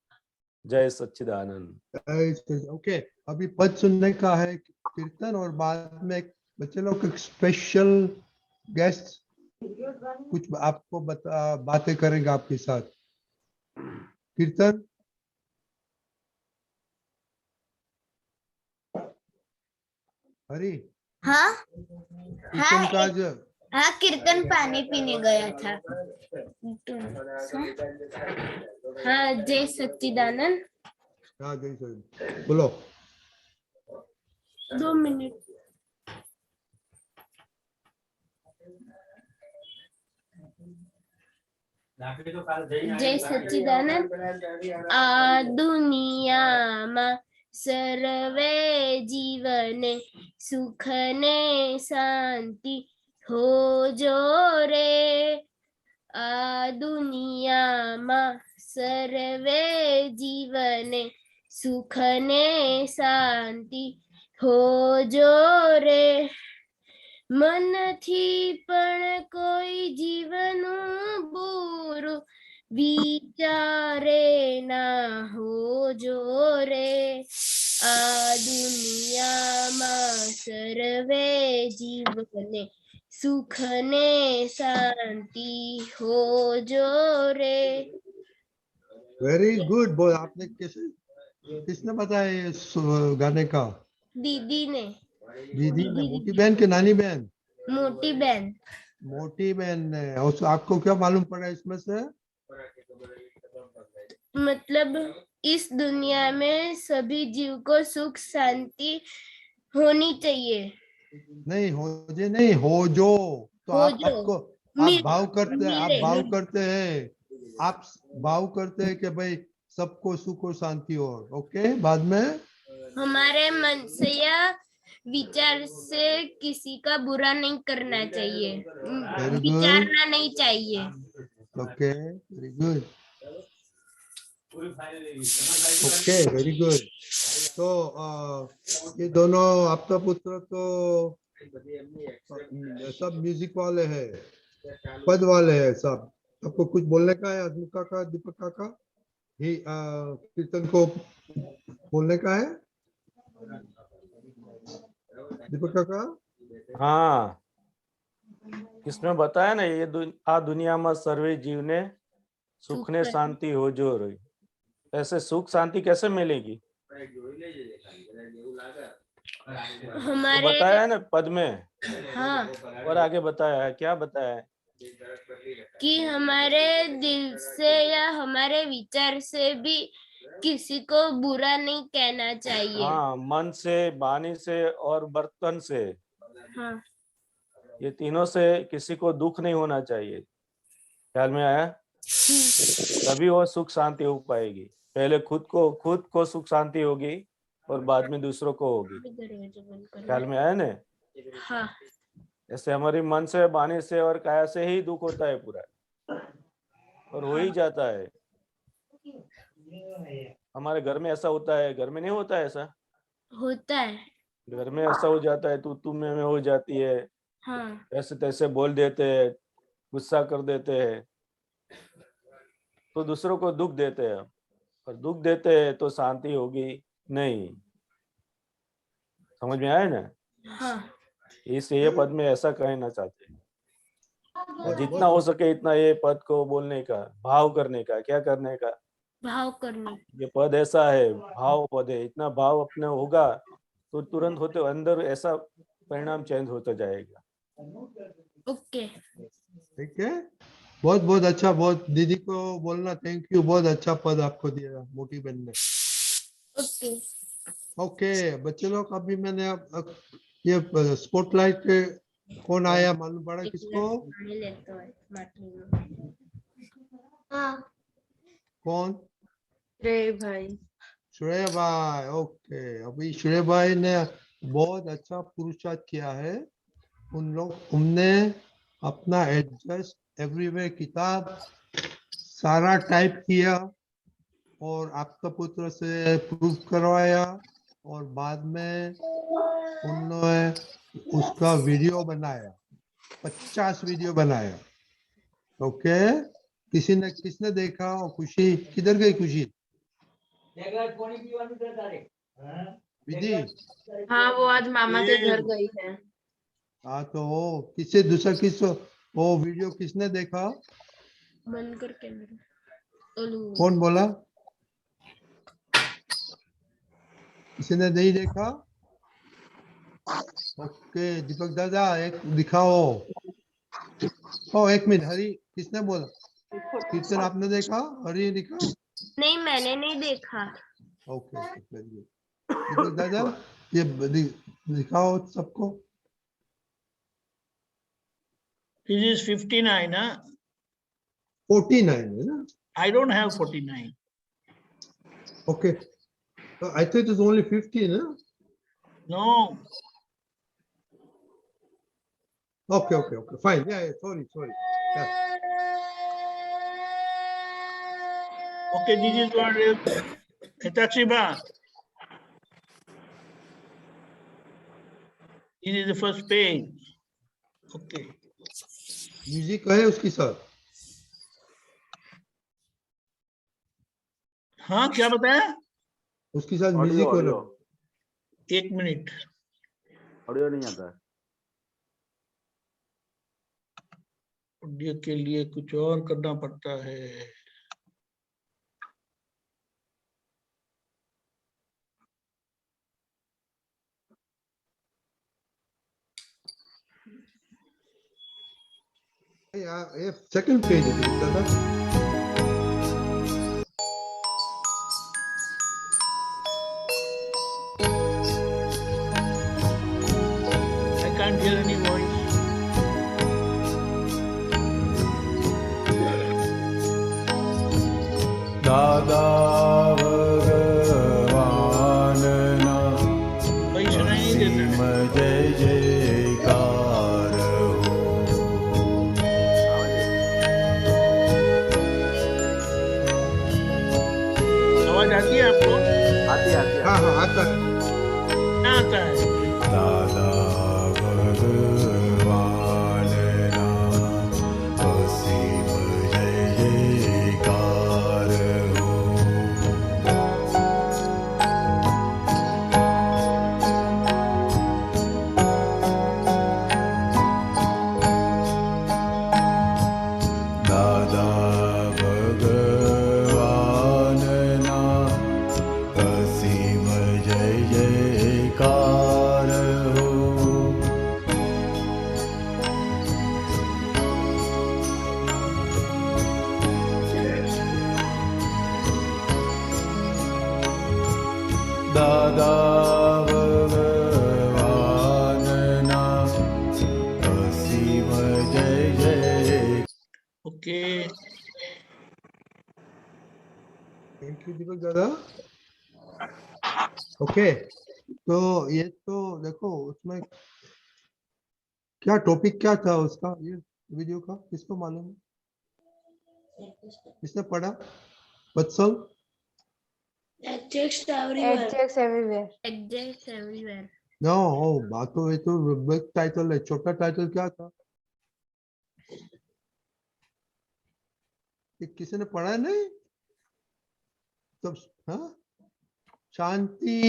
जय सच्चिदानंद। ओके, अभी पद सुनने का है कीर्तन, और बाद में बच्चे लोग एक स्पेशल गेस्ट कुछ आपको बातें करेंगे आपके साथ। कीर्तन, हरी, हाँ कीर्तन का जो हाँ, कीर्तन पानी पीने गया था। हाँ, जय सच्चिदानंद। हाँ जैसे बोलो। 2 मिनट। जय सच्चिदानंद। आ दुनियाમાં सर्वे जीवने सुख ने शांति हो जो रे। आ दुनियाમાં सर्वे जीवने सुख ने शांति हो जो रे। मनथी पण कोई जीवनु बुरु विचारे ना हो जो रे। आ दुनियाમાં सर्वे जीवने सुख ने शांति हो जो रे। Very good. बोल, आपने किसने बताया ये गाने का? दीदी ने। दीदी ने? मोटी बहन के नानी बहन? मोटी बहन। मोटी बहन ने। और आपको क्या मालूम पड़ा इसमें से? मतलब इस दुनिया में सभी जीव को सुख शांति होनी चाहिए। नहीं हो जे, नहीं हो जो। तो हो आप जो। आपको आप मिल- भाव करते हैं, आप मिले। भाव करते हैं, आप भाव करते हैं कि भाई सबको सुख और शांति हो। ओके, बाद में हमारे मन से या विचार से किसी का बुरा नहीं करना चाहिए, वेरी गुड। विचारना नहीं चाहिए। Okay, very good. Okay, very good. तो ये दोनों आपका पुत्र तो सब म्यूजिक वाले हैं, पद वाले हैं सब। आपको कुछ बोलने का है? हसमुख काका, दीपक काका, ही कीर्तन को बोलने का है? दीपक काका? हाँ, इसमें बताया ना, ये दुनिया में सर्वे जीव ने सुख ने शांति हो जो रही। ऐसे सुख शांति कैसे मिलेगी? तो हमारे बताया है ना पद में। हाँ, और आगे बताया है, क्या बताया है? कि हमारे दिल से या हमारे विचार से भी किसी को बुरा नहीं कहना चाहिए। हाँ, मन से, वाणी से और बर्तन से, हाँ, ये तीनों से किसी को दुख नहीं होना चाहिए। ख्याल में आया? तभी वो सुख शांति हो पाएगी। पहले खुद को सुख शांति होगी और बाद में दूसरों को होगी। ख्याल में आया ना? हाँ, ऐसे हमारी मन से, वाणी से और काया से ही दुख होता है पूरा, और हो ही जाता है। हमारे घर में ऐसा होता है, घर में नहीं होता है ऐसा? होता है। घर में ऐसा हो जाता है, तू में हो जाती है, हाँ, ऐसे तैसे बोल देते हैं, गुस्सा कर देते हैं, तो दूसरों को दुख देते हैं। और दुख देते हैं तो शांति होगी नहीं। समझ में आया ना? हाँ, इस ये पद में ऐसा कहना चाहते हैं। और जितना हो सके इतना ये पद को बोलने का, भाव करने का, क्या करने का, भाव करने। ये पद ऐसा है, भाव पद है, इतना भाव अपने होगा तो तुरंत होते अंदर ऐसा परिणाम चेंज होता जाएगा। ओके। ठीक है, बहुत बहुत अच्छा, बहुत दीदी को बोलना थैंक यू, बहुत अच्छा पद आपको दिया मोटी बहन ने। ओके। ओके बच्चे लोग, अभी मैंने अब ये स्पॉटलाइट कौन आया मालूम पड़ा किसको? हाँ कौन? रे भाई। श्रेय भाई। ओके, अभी श्रेय भाई ने बहुत अच्छा पुरुषार्थ किया है। उनने अपना एडजस्ट एवरीवेयर किताब सारा टाइप किया और आपका पुत्र से प्रूफ करवाया और बाद में उन्होंने उसका वीडियो बनाया, 50 वीडियो बनाया। ओके, किसने देखा? और खुशी किधर गई? खुशी विधि? हाँ वो आज मामा के घर गई है। हाँ तो वो किससे दूसरा वो वीडियो किसने देखा? बंद कर कैमरा। कौन बोला? किसी ने नहीं देखा? ओके दीपक दादा एक दिखाओ। ओ एक मिनट, हरी किसने बोला? कीर्तन आपने देखा? हरी दिखा? नहीं मैंने नहीं देखा। Okay very good. दीपक दादा ये दिखाओ सबको। This is 59, huh? 49 है ना? I don't have 49. Okay. I thought it was only 15, huh? No. Okay, fine. Yeah, sorry. Yeah. Okay, this is what Hitachiba. This is the first page. Okay. Music है उसके साथ? हाँ क्या बताया? उसके साथ ऑडियो म्यूजिक हो ऑडियो एक मिनट, ऑडियो नहीं आता है। ऑडियो के लिए कुछ और करना पड़ता है। ये सेकंड पेज है दादा। I can't hear any voice. दादा भगवान ना कोई सुनाई नहीं देता है। जय जयकार हो। आवाज आती है आपको? आती है हाँ आता है। क्या आता है? दादा भगवान ना असीम जय जयकार हो। दादा भगवान ना असीम जय जयकार हो। दादा भगवान ना असीम जय जय। ओके थैंक यू दीपक दादा। ओके तो ये तो देखो उसमें क्या टॉपिक क्या था उसका, ये वीडियो का किसको मालूम है? किसने पढ़ा? Vatsal? Adjust everywhere. Adjects everywhere. Adjust everywhere. No बात तो ये तो बिग टाइटल है, छोटा टाइटल क्या था? ये किसी ने पढ़ा नहीं? सब हाँ? शांति,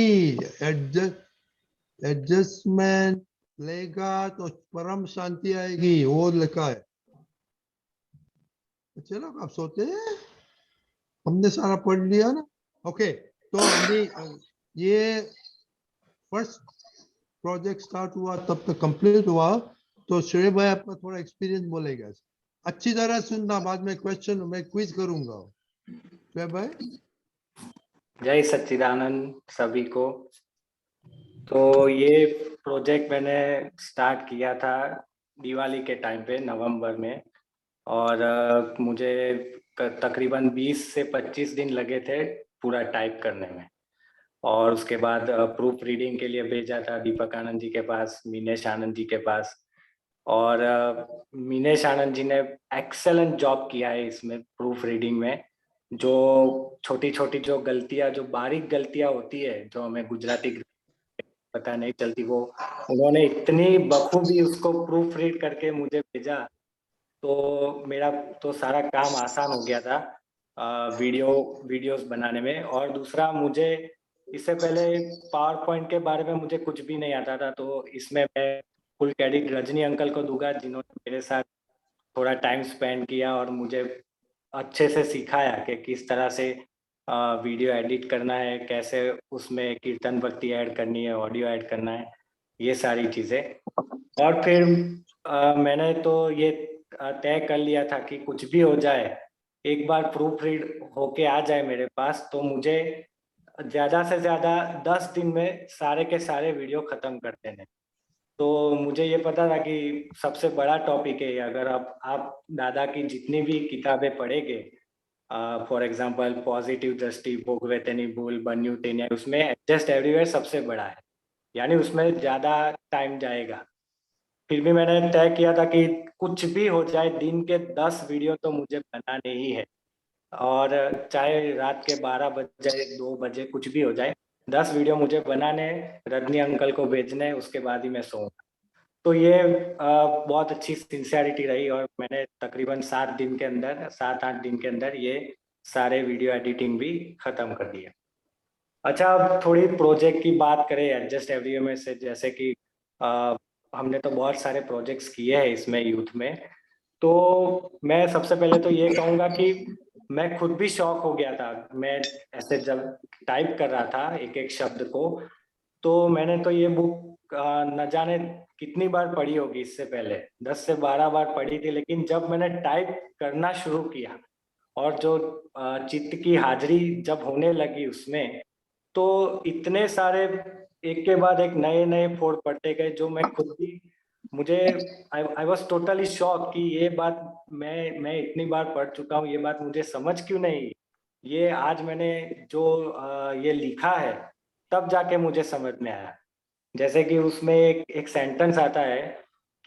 एडजस्टमेंट लेगा तो परम शांति आएगी, वो लिखा है। चलो आप सोते हैं, हमने सारा पढ़ लिया ना। ओके, तो हमने ये फर्स्ट प्रोजेक्ट स्टार्ट हुआ तब तक कंप्लीट हुआ, तो श्रेय भाई आपका थोड़ा एक्सपीरियंस बोलेगा। अच्छी तरह सुनना, बाद में क्वेश्चन मैं क्विज करूंगा। श्रेय भाई। जय सच्चिदानंद सभी को। तो ये प्रोजेक्ट मैंने स्टार्ट किया था दिवाली के टाइम पे नवंबर में, और मुझे तकरीबन 20 से 25 दिन लगे थे पूरा टाइप करने में। और उसके बाद प्रूफ रीडिंग के लिए भेजा था दीपक आनंद जी के पास, मीनेश आनंद जी के पास। और मीनेश आनंद जी ने एक्सेलेंट जॉब किया है इसमें प्रूफ रीडिंग में। जो छोटी छोटी जो गलतियां, जो बारीक गलतियां होती है, जो हमें गुजराती पता नहीं चलती, वो उन्होंने इतनी बखूबी उसको प्रूफ रीड करके मुझे भेजा, तो मेरा तो सारा काम आसान हो गया था वीडियोस बनाने में। और दूसरा, मुझे इससे पहले पावर पॉइंट के बारे में मुझे कुछ भी नहीं आता था, तो इसमें मैं फुल क्रेडिट रजनी अंकल को दूंगा, जिन्होंने मेरे साथ थोड़ा टाइम स्पेंड किया और मुझे अच्छे से सिखाया कि किस तरह से वीडियो एडिट करना है, कैसे उसमें कीर्तन भक्ति ऐड करनी है, ऑडियो ऐड करना है, ये सारी चीज़ें। और फिर मैंने तो ये तय कर लिया था कि कुछ भी हो जाए, एक बार प्रूफ रीड होके आ जाए मेरे पास, तो मुझे ज़्यादा से ज़्यादा 10 दिन में सारे के सारे वीडियो ख़त्म कर देने। तो मुझे ये पता था कि सबसे बड़ा टॉपिक है, अगर आप दादा की जितनी भी किताबें पढ़ेंगे, फॉर एग्जांपल पॉजिटिव दृष्टि, भोगवे तेनी भूल, बन्यू तेनिया, उसमें एडजस्ट एवरीवेयर सबसे बड़ा है, यानी उसमें ज़्यादा टाइम जाएगा। फिर भी मैंने तय किया था कि कुछ भी हो जाए, दिन के 10 वीडियो तो मुझे बनाने ही है, और चाहे रात के 12 बजे 2 बजे कुछ भी हो जाए, 10 वीडियो मुझे बनाने, रजनी अंकल को भेजने, उसके बाद ही मैं सोऊंगा। तो ये बहुत अच्छी सिंसियरिटी रही, और मैंने तकरीबन 7 दिन के अंदर, 7-8 दिन के अंदर ये सारे वीडियो एडिटिंग भी खत्म कर दिया। अच्छा, अब थोड़ी प्रोजेक्ट की बात करें एडजस्ट एवरीवेयर में से, जैसे कि हमने तो बहुत सारे प्रोजेक्ट्स किए हैं इसमें यूथ में। तो मैं सबसे पहले तो ये कहूँगा कि मैं खुद भी शॉक हो गया था, मैं ऐसे जब टाइप कर रहा था एक एक शब्द को, तो मैंने तो ये बुक न जाने कितनी बार पढ़ी होगी इससे पहले, 10 से 12 बार पढ़ी थी, लेकिन जब मैंने टाइप करना शुरू किया और जो चित्त की हाजिरी जब होने लगी उसमें, तो इतने सारे एक के बाद एक नए नए फोड़ पड़ते गए, जो मैं खुद भी, मुझे आई वॉज टोटली शॉक कि ये बात मैं इतनी बार पढ़ चुका हूँ, ये बात मुझे समझ क्यों नहीं। ये आज मैंने जो ये लिखा है, तब जाके मुझे समझ में आया। जैसे कि उसमें एक सेंटेंस आता है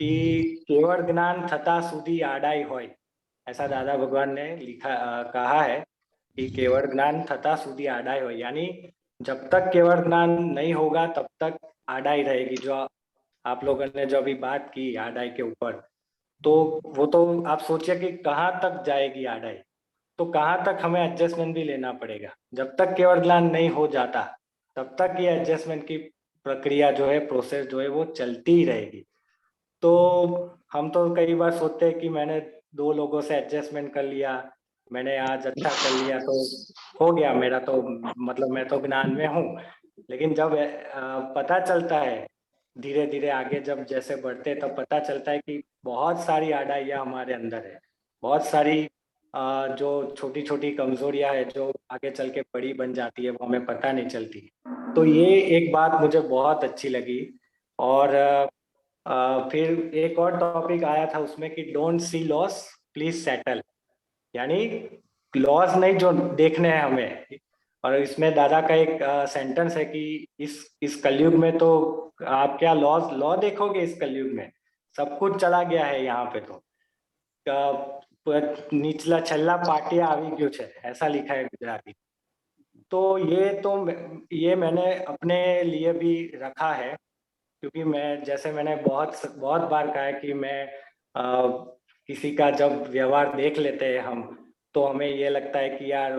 कि केवल ज्ञान थता सुधी आडाई होय, ऐसा दादा भगवान ने कहा है कि केवल ज्ञान थता सुधी आडाई होय, यानी जब तक केवल ज्ञान नहीं होगा तब तक आडाई रहेगी। जो आप लोगों ने जो अभी बात की आडाई के ऊपर, तो वो तो आप सोचिए कि कहाँ तक जाएगी आडाई, तो कहाँ तक हमें एडजस्टमेंट भी लेना पड़ेगा। जब तक केवल ज्ञान नहीं हो जाता, तब तक ये एडजस्टमेंट की प्रक्रिया जो है, प्रोसेस जो है, वो चलती ही रहेगी। तो हम तो कई बार सोचते हैं कि मैंने 2 लोगों से एडजस्टमेंट कर लिया, मैंने आज अच्छा कर लिया तो हो गया मेरा, तो मतलब मैं तो ज्ञान में हूँ। लेकिन जब पता चलता है धीरे धीरे आगे, जब जैसे बढ़ते, तब पता चलता है कि बहुत सारी आडाइयाँ हमारे अंदर है, बहुत सारी जो छोटी छोटी कमजोरियां है, जो आगे चल के बड़ी बन जाती है, वो हमें पता नहीं चलती। तो ये एक बात मुझे बहुत अच्छी लगी। और फिर एक और टॉपिक आया था उसमें कि don't see loss, please settle, यानी लॉस नहीं जो देखने हैं हमें। और इसमें दादा का एक सेंटेंस है कि इस कलयुग में तो आप क्या लॉ देखोगे, इस कलयुग में सब कुछ चला गया है यहाँ पे, तो નીચલા છેલ્લા પાટિયા આવી ગયું છે, ऐसा लिखा है गुजराती। तो ये मैंने अपने लिए भी रखा है, क्योंकि मैं, जैसे मैंने बहुत बार कहा है कि मैं किसी का जब व्यवहार देख लेते हैं हम, तो हमें ये लगता है कि यार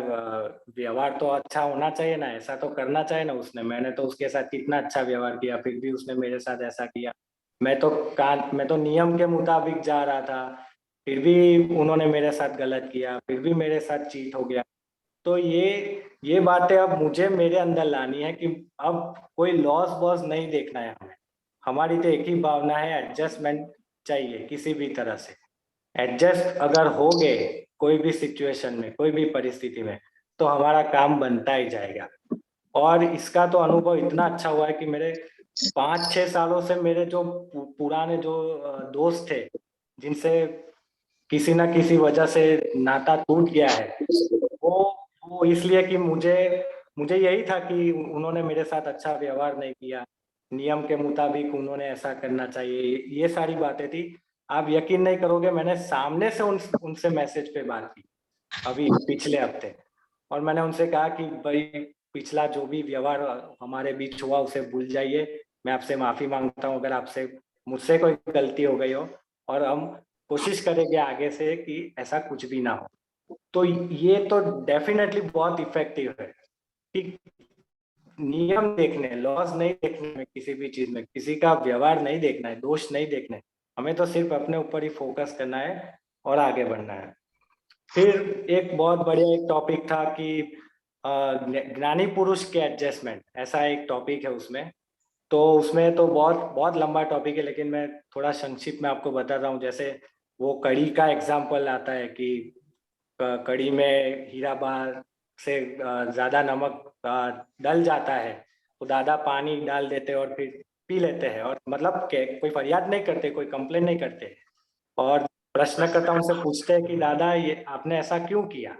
व्यवहार तो अच्छा होना चाहिए ना, ऐसा तो करना चाहिए ना उसने, मैंने तो उसके साथ कितना अच्छा व्यवहार किया, फिर भी उसने मेरे साथ ऐसा किया। मैं तो नियम के मुताबिक जा रहा था, फिर भी उन्होंने मेरे साथ गलत किया, फिर भी मेरे साथ चीट हो गया। तो ये बातें अब मुझे मेरे अंदर लानी है कि अब कोई लॉस वॉस नहीं देखना है हमें। हमारी तो एक ही भावना है, एडजस्टमेंट चाहिए किसी भी तरह से। एडजस्ट अगर हो गए कोई भी सिचुएशन में, कोई भी परिस्थिति में, तो हमारा काम बनता ही जाएगा। और इसका तो अनुभव इतना अच्छा हुआ है कि मेरे 5-6 सालों से मेरे जो पुराने जो दोस्त थे, जिनसे किसी ना किसी वजह से नाता टूट गया है, वो इसलिए कि मुझे यही था कि उन्होंने मेरे साथ अच्छा व्यवहार नहीं किया, नियम के मुताबिक उन्होंने ऐसा करना चाहिए, ये सारी बातें थी। आप यकीन नहीं करोगे, मैंने सामने से उनसे मैसेज पे बात की अभी पिछले हफ्ते, और मैंने उनसे कहा कि भाई पिछला जो भी व्यवहार हमारे बीच हुआ उसे भूल जाइए, मैं आपसे माफी मांगता हूँ अगर आपसे मुझसे कोई गलती हो गई हो, और हम कोशिश करेंगे आगे से कि ऐसा कुछ भी ना हो। तो ये तो डेफिनेटली बहुत इफेक्टिव है कि नियम देखने, लॉज नहीं देखने में, किसी भी चीज में किसी का व्यवहार नहीं देखना है, दोष नहीं देखने, हमें तो सिर्फ अपने ऊपर ही फोकस करना है और आगे बढ़ना है। फिर एक बहुत बढ़िया एक टॉपिक था कि ज्ञानी पुरुष के एडजस्टमेंट, ऐसा एक टॉपिक है उसमें। तो उसमें तो बहुत लंबा टॉपिक है, लेकिन मैं थोड़ा संक्षिप्त में आपको बता रहा हूँ। जैसे वो कड़ी का एग्जाम्पल आता है कि कड़ी में हीरा बार से ज्यादा नमक डल जाता है, तो दादा पानी डाल देते और फिर पी लेते हैं, और मतलब कोई फरियाद नहीं करते, कोई कंप्लेन नहीं करते, और प्रश्नकर्ता उनसे पूछते हैं कि दादा ये आपने ऐसा क्यों किया।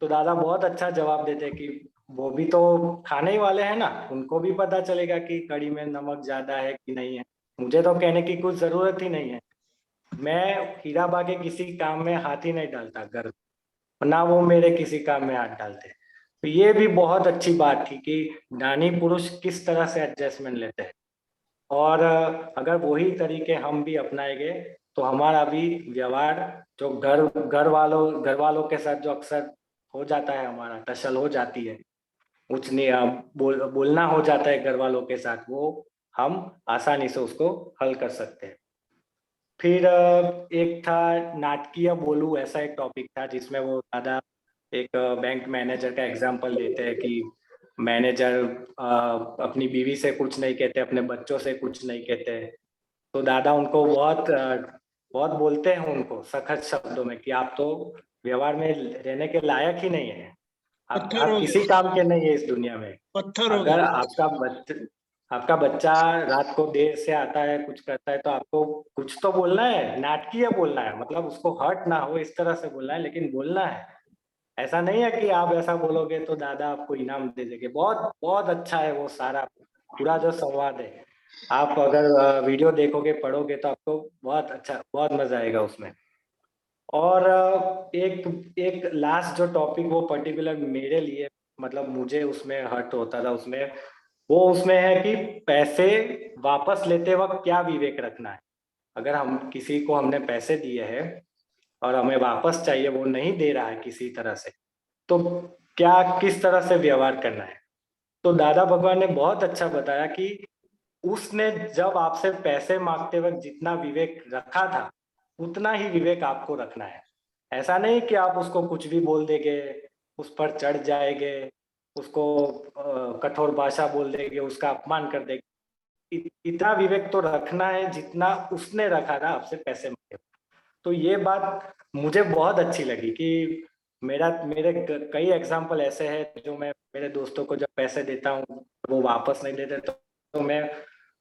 तो दादा बहुत अच्छा जवाब देते हैं कि वो भी तो खाने ही वाले हैं ना, उनको भी पता चलेगा कि कड़ी में नमक ज्यादा है कि नहीं है, मुझे तो कहने की कुछ जरूरत ही नहीं है। मैं हीरा बा के किसी काम में हाथ ही नहीं डालता घर, ना वो मेरे किसी काम में हाथ डालते। तो ये भी बहुत अच्छी बात थी कि ज्ञानी पुरुष किस तरह से एडजस्टमेंट लेते हैं, और अगर वही तरीके हम भी अपनाएंगे तो हमारा भी व्यवहार जो घर वालों के साथ जो अक्सर हो जाता है, हमारा टसल हो जाती है, बोलना हो जाता है घर वालों के साथ, वो हम आसानी से उसको हल कर सकते हैं। फिर एक था नाटकीय बोलू, ऐसा एक टॉपिक था जिसमें वो दादा एक बैंक मैनेजर का एग्जाम्पल देते हैं कि मैनेजर अपनी बीवी से कुछ नहीं कहते, अपने बच्चों से कुछ नहीं कहते, तो दादा उनको बहुत बोलते हैं उनको सखत शब्दों में कि आप तो व्यवहार में रहने के लायक ही नहीं है, आप किसी काम के नहीं है इस दुनिया में। अगर आपका बच्चा रात को देर से आता है, कुछ करता है, तो आपको कुछ तो बोलना है, नाटकीय बोलना है, मतलब उसको हर्ट ना हो इस तरह से बोलना है, लेकिन बोलना है। ऐसा नहीं है कि आप ऐसा बोलोगे तो दादा आपको इनाम दे देंगे। बहुत अच्छा है वो सारा पूरा जो संवाद है, आप अगर वीडियो देखोगे, पढ़ोगे, तो आपको बहुत अच्छा, बहुत मजा आएगा उसमें। और एक लास्ट जो टॉपिक वो पर्टिकुलर मेरे लिए, मतलब मुझे उसमें हर्ट होता था उसमें, वो उसमें है कि पैसे वापस लेते वक्त क्या विवेक रखना है। अगर हम किसी को हमने पैसे दिए हैं और हमें वापस चाहिए, वो नहीं दे रहा है किसी तरह से, तो क्या किस तरह से व्यवहार करना है। तो दादा भगवान ने बहुत अच्छा बताया कि उसने जब आपसे पैसे मांगते वक्त जितना विवेक रखा था, उतना ही विवेक आपको रखना है। ऐसा नहीं कि आप उसको कुछ भी बोल देंगे, उस पर चढ़ जाएंगे, उसको कठोर भाषा बोल देंगे, उसका अपमान कर देंगे। इतना विवेक तो रखना है जितना उसने रखा था आपसे पैसे मांगे। तो ये बात मुझे बहुत अच्छी लगी कि मेरे कई एग्जाम्पल ऐसे हैं जो मैं मेरे दोस्तों को जब पैसे देता हूँ वो वापस नहीं देते, तो मैं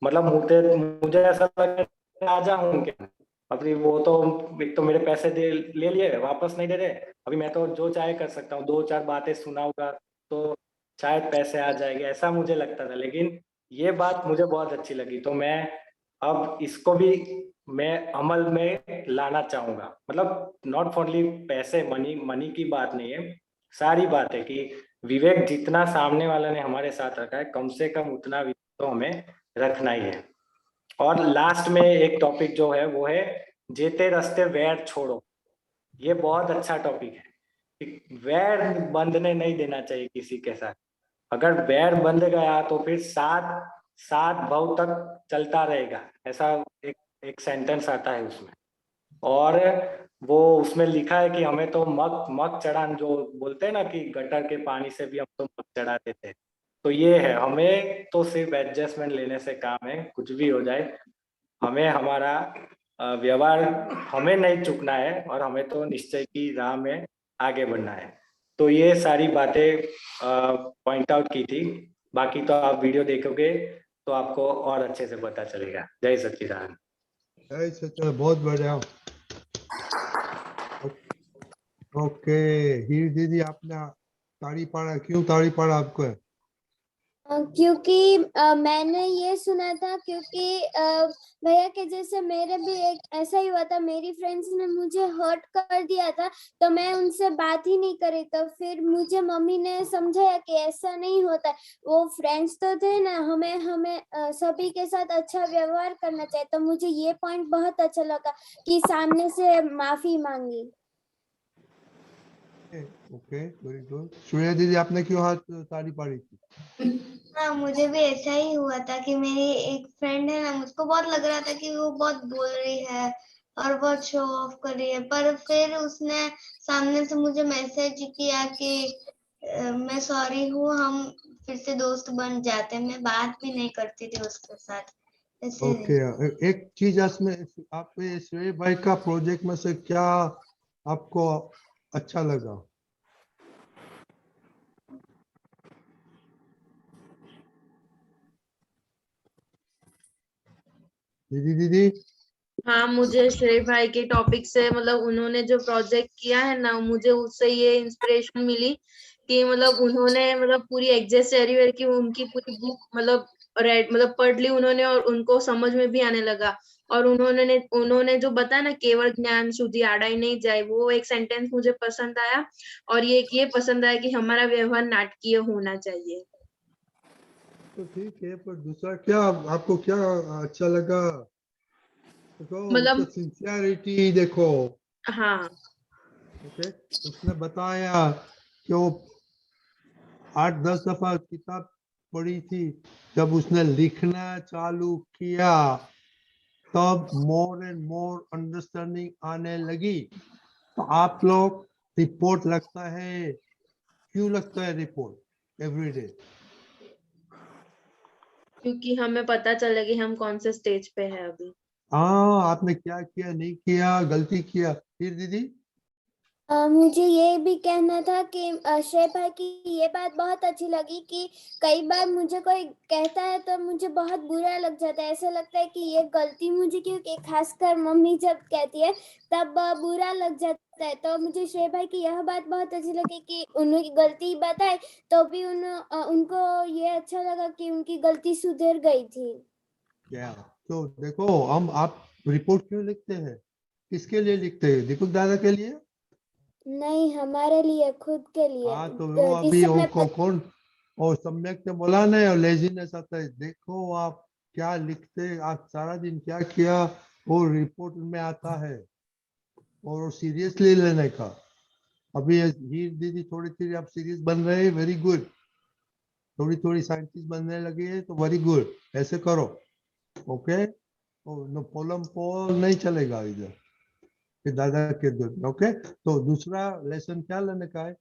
मतलब मुझे ऐसा लगता आ जाऊं क्या, अभी वो तो एक तो मेरे पैसे ले लिए, वापस नहीं दे रहे, अभी मैं तो जो चाहे कर सकता हूँ, 2-4 बातें सुनाऊंगा तो शायद पैसे आ जाएंगे, ऐसा मुझे लगता था। लेकिन ये बात मुझे बहुत अच्छी लगी, तो मैं अब इसको भी मैं अमल में लाना चाहूंगा। मतलब नॉट ओनली पैसे, मनी की बात नहीं है, सारी बात है कि विवेक जितना सामने वाला ने हमारे साथ रखा है, कम से कम उतना विवेक तो हमें रखना ही है। और लास्ट में एक टॉपिक जो है वो है जेते रस्ते वैर छोड़ो। ये बहुत अच्छा टॉपिक है। वैर बंधने नहीं देना चाहिए किसी के साथ। अगर वैर बंध गया तो फिर सात भव तक चलता रहेगा, ऐसा एक सेंटेंस आता है उसमें। और वो उसमें लिखा है कि हमें तो मग चढ़ान, जो बोलते हैं ना कि गटर के पानी से भी हम तो मग चढ़ाते थे, तो ये है, हमें तो सिर्फ एडजस्टमेंट लेने से काम है, कुछ भी हो जाए हमें हमारा व्यवहार हमें नहीं चुकना है और हमें तो निश्चय की राह में आगे बढ़ना है। तो ये सारी बातें पॉइंट आउट की थी, बाकी तो आप वीडियो देखोगे तो आपको और अच्छे से पता चलेगा। जय सच्चिदानंद। जय सच्चिदानंद, बहुत बढ़िया। ओके, हीर दीदी आपने ताड़ी पाड़ा, क्यों ताड़ी पाड़ा आपको? क्योंकि मैंने ये सुना था, क्योंकि भैया के जैसे मेरे भी एक ऐसा ही हुआ था, मेरी फ्रेंड्स ने मुझे हर्ट कर दिया था तो मैं उनसे बात ही नहीं करी, तो फिर मुझे मम्मी ने समझाया कि ऐसा नहीं होता, वो फ्रेंड्स तो थे ना, हमें सभी के साथ अच्छा व्यवहार करना चाहिए। तो मुझे ये पॉइंट बहुत अच्छा लगा कि सामने से माफी मांगी। Okay, very good. श्रेया दीदी आपने क्यों हाथ ताड़ी पाड़ी थी? हाँ, मुझे भी ऐसा ही हुआ था कि मेरी एक फ्रेंड है ना, मुझको बहुत लग रहा था कि वो बहुत बोल रही है और बहुत शो ऑफ कर रही है, पर फिर उसने सामने से मुझे मैसेज किया कि मैं सॉरी हूँ, हम फिर से दोस्त बन जाते हैं। मैं बात भी नहीं करती थी उसके साथ ऐसे। ओके, एक चीज इसमें, आप श्रेय भाई का प्रोजेक्ट में से क्या आपको अच्छा लगा? दीदी हाँ, मुझे श्रेय भाई के टॉपिक से मतलब उन्होंने जो प्रोजेक्ट किया है ना, मुझे उससे ये इंस्पिरेशन मिली कि मतलब उन्होंने मतलब पूरी एग्जैक्ट एवरीवेयर की उनकी पूरी बुक मतलब पढ़ ली उन्होंने और उनको समझ में भी आने लगा। और उन्होंने जो बताया ना, केवल ज्ञान शुद्धि आड़ाई नहीं जाए, वो एक सेंटेंस मुझे पसंद आया। और ये पसंद आया कि हमारा व्यवहार नाटकीय होना चाहिए। तो ठीक है, पर दूसरा क्या आपको क्या अच्छा लगा? देखो मतलब उसका सिंसियरिटी देखो। हाँ, ओके, उसने बताया कि वो 8-10 दफा किताब पढ़ी थी, जब उसने लिखना चालू किया तब मोर एंड मोर अंडरस्टैंडिंग आने लगी। तो आप लोग रिपोर्ट लगता है, क्यों लगता है रिपोर्ट एवरीडे? क्योंकि हमें पता चले कि हम कौन से स्टेज पे है अभी। हाँ, आपने क्या किया, नहीं किया, गलती किया। फिर दीदी मुझे ये भी कहना था कि श्रेय भाई की ये बात बहुत अच्छी लगी कि कई बार मुझे कोई कहता है तो मुझे बहुत बुरा लग जाता है, ऐसा लगता है कि ये गलती मुझे क्यों, कि खासकर मम्मी जब कहती है तब बुरा लग जाता है। तो मुझे श्रेय भाई की यह बात बहुत अच्छी लगी कि उन्होंने गलती बताई तो भी उनको ये अच्छा लगा कि उनकी गलती सुधर गई थी। क्या, तो देखो आप रिपोर्ट क्यों लिखते हैं? किसके लिए लिखते हैं? दीपक दादा के लिए? नहीं, हमारे लिए, खुद के लिए, हाँ, तो वो अभी जिससे हमें कौन और सम्यक ने बोला नहीं, और लेजीनेस आता है। देखो आप क्या लिखते, आप सारा दिन क्या किया, वो रिपोर्ट में आता है, और सीरियसली लेने का। अभी हीर दीदी थोड़ी थोड़ी आप सीरियस बन रहे हैं, वेरी गुड। थोड़ी थोड़ी साइंटिस्ट बनने लगी है तो वेरी गुड, ऐसे करो। ओके, नो पोलम पोल नहीं चलेगा इधर, फिर दादा के दूध। ओके, तो दूसरा लेसन क्या लेने का है?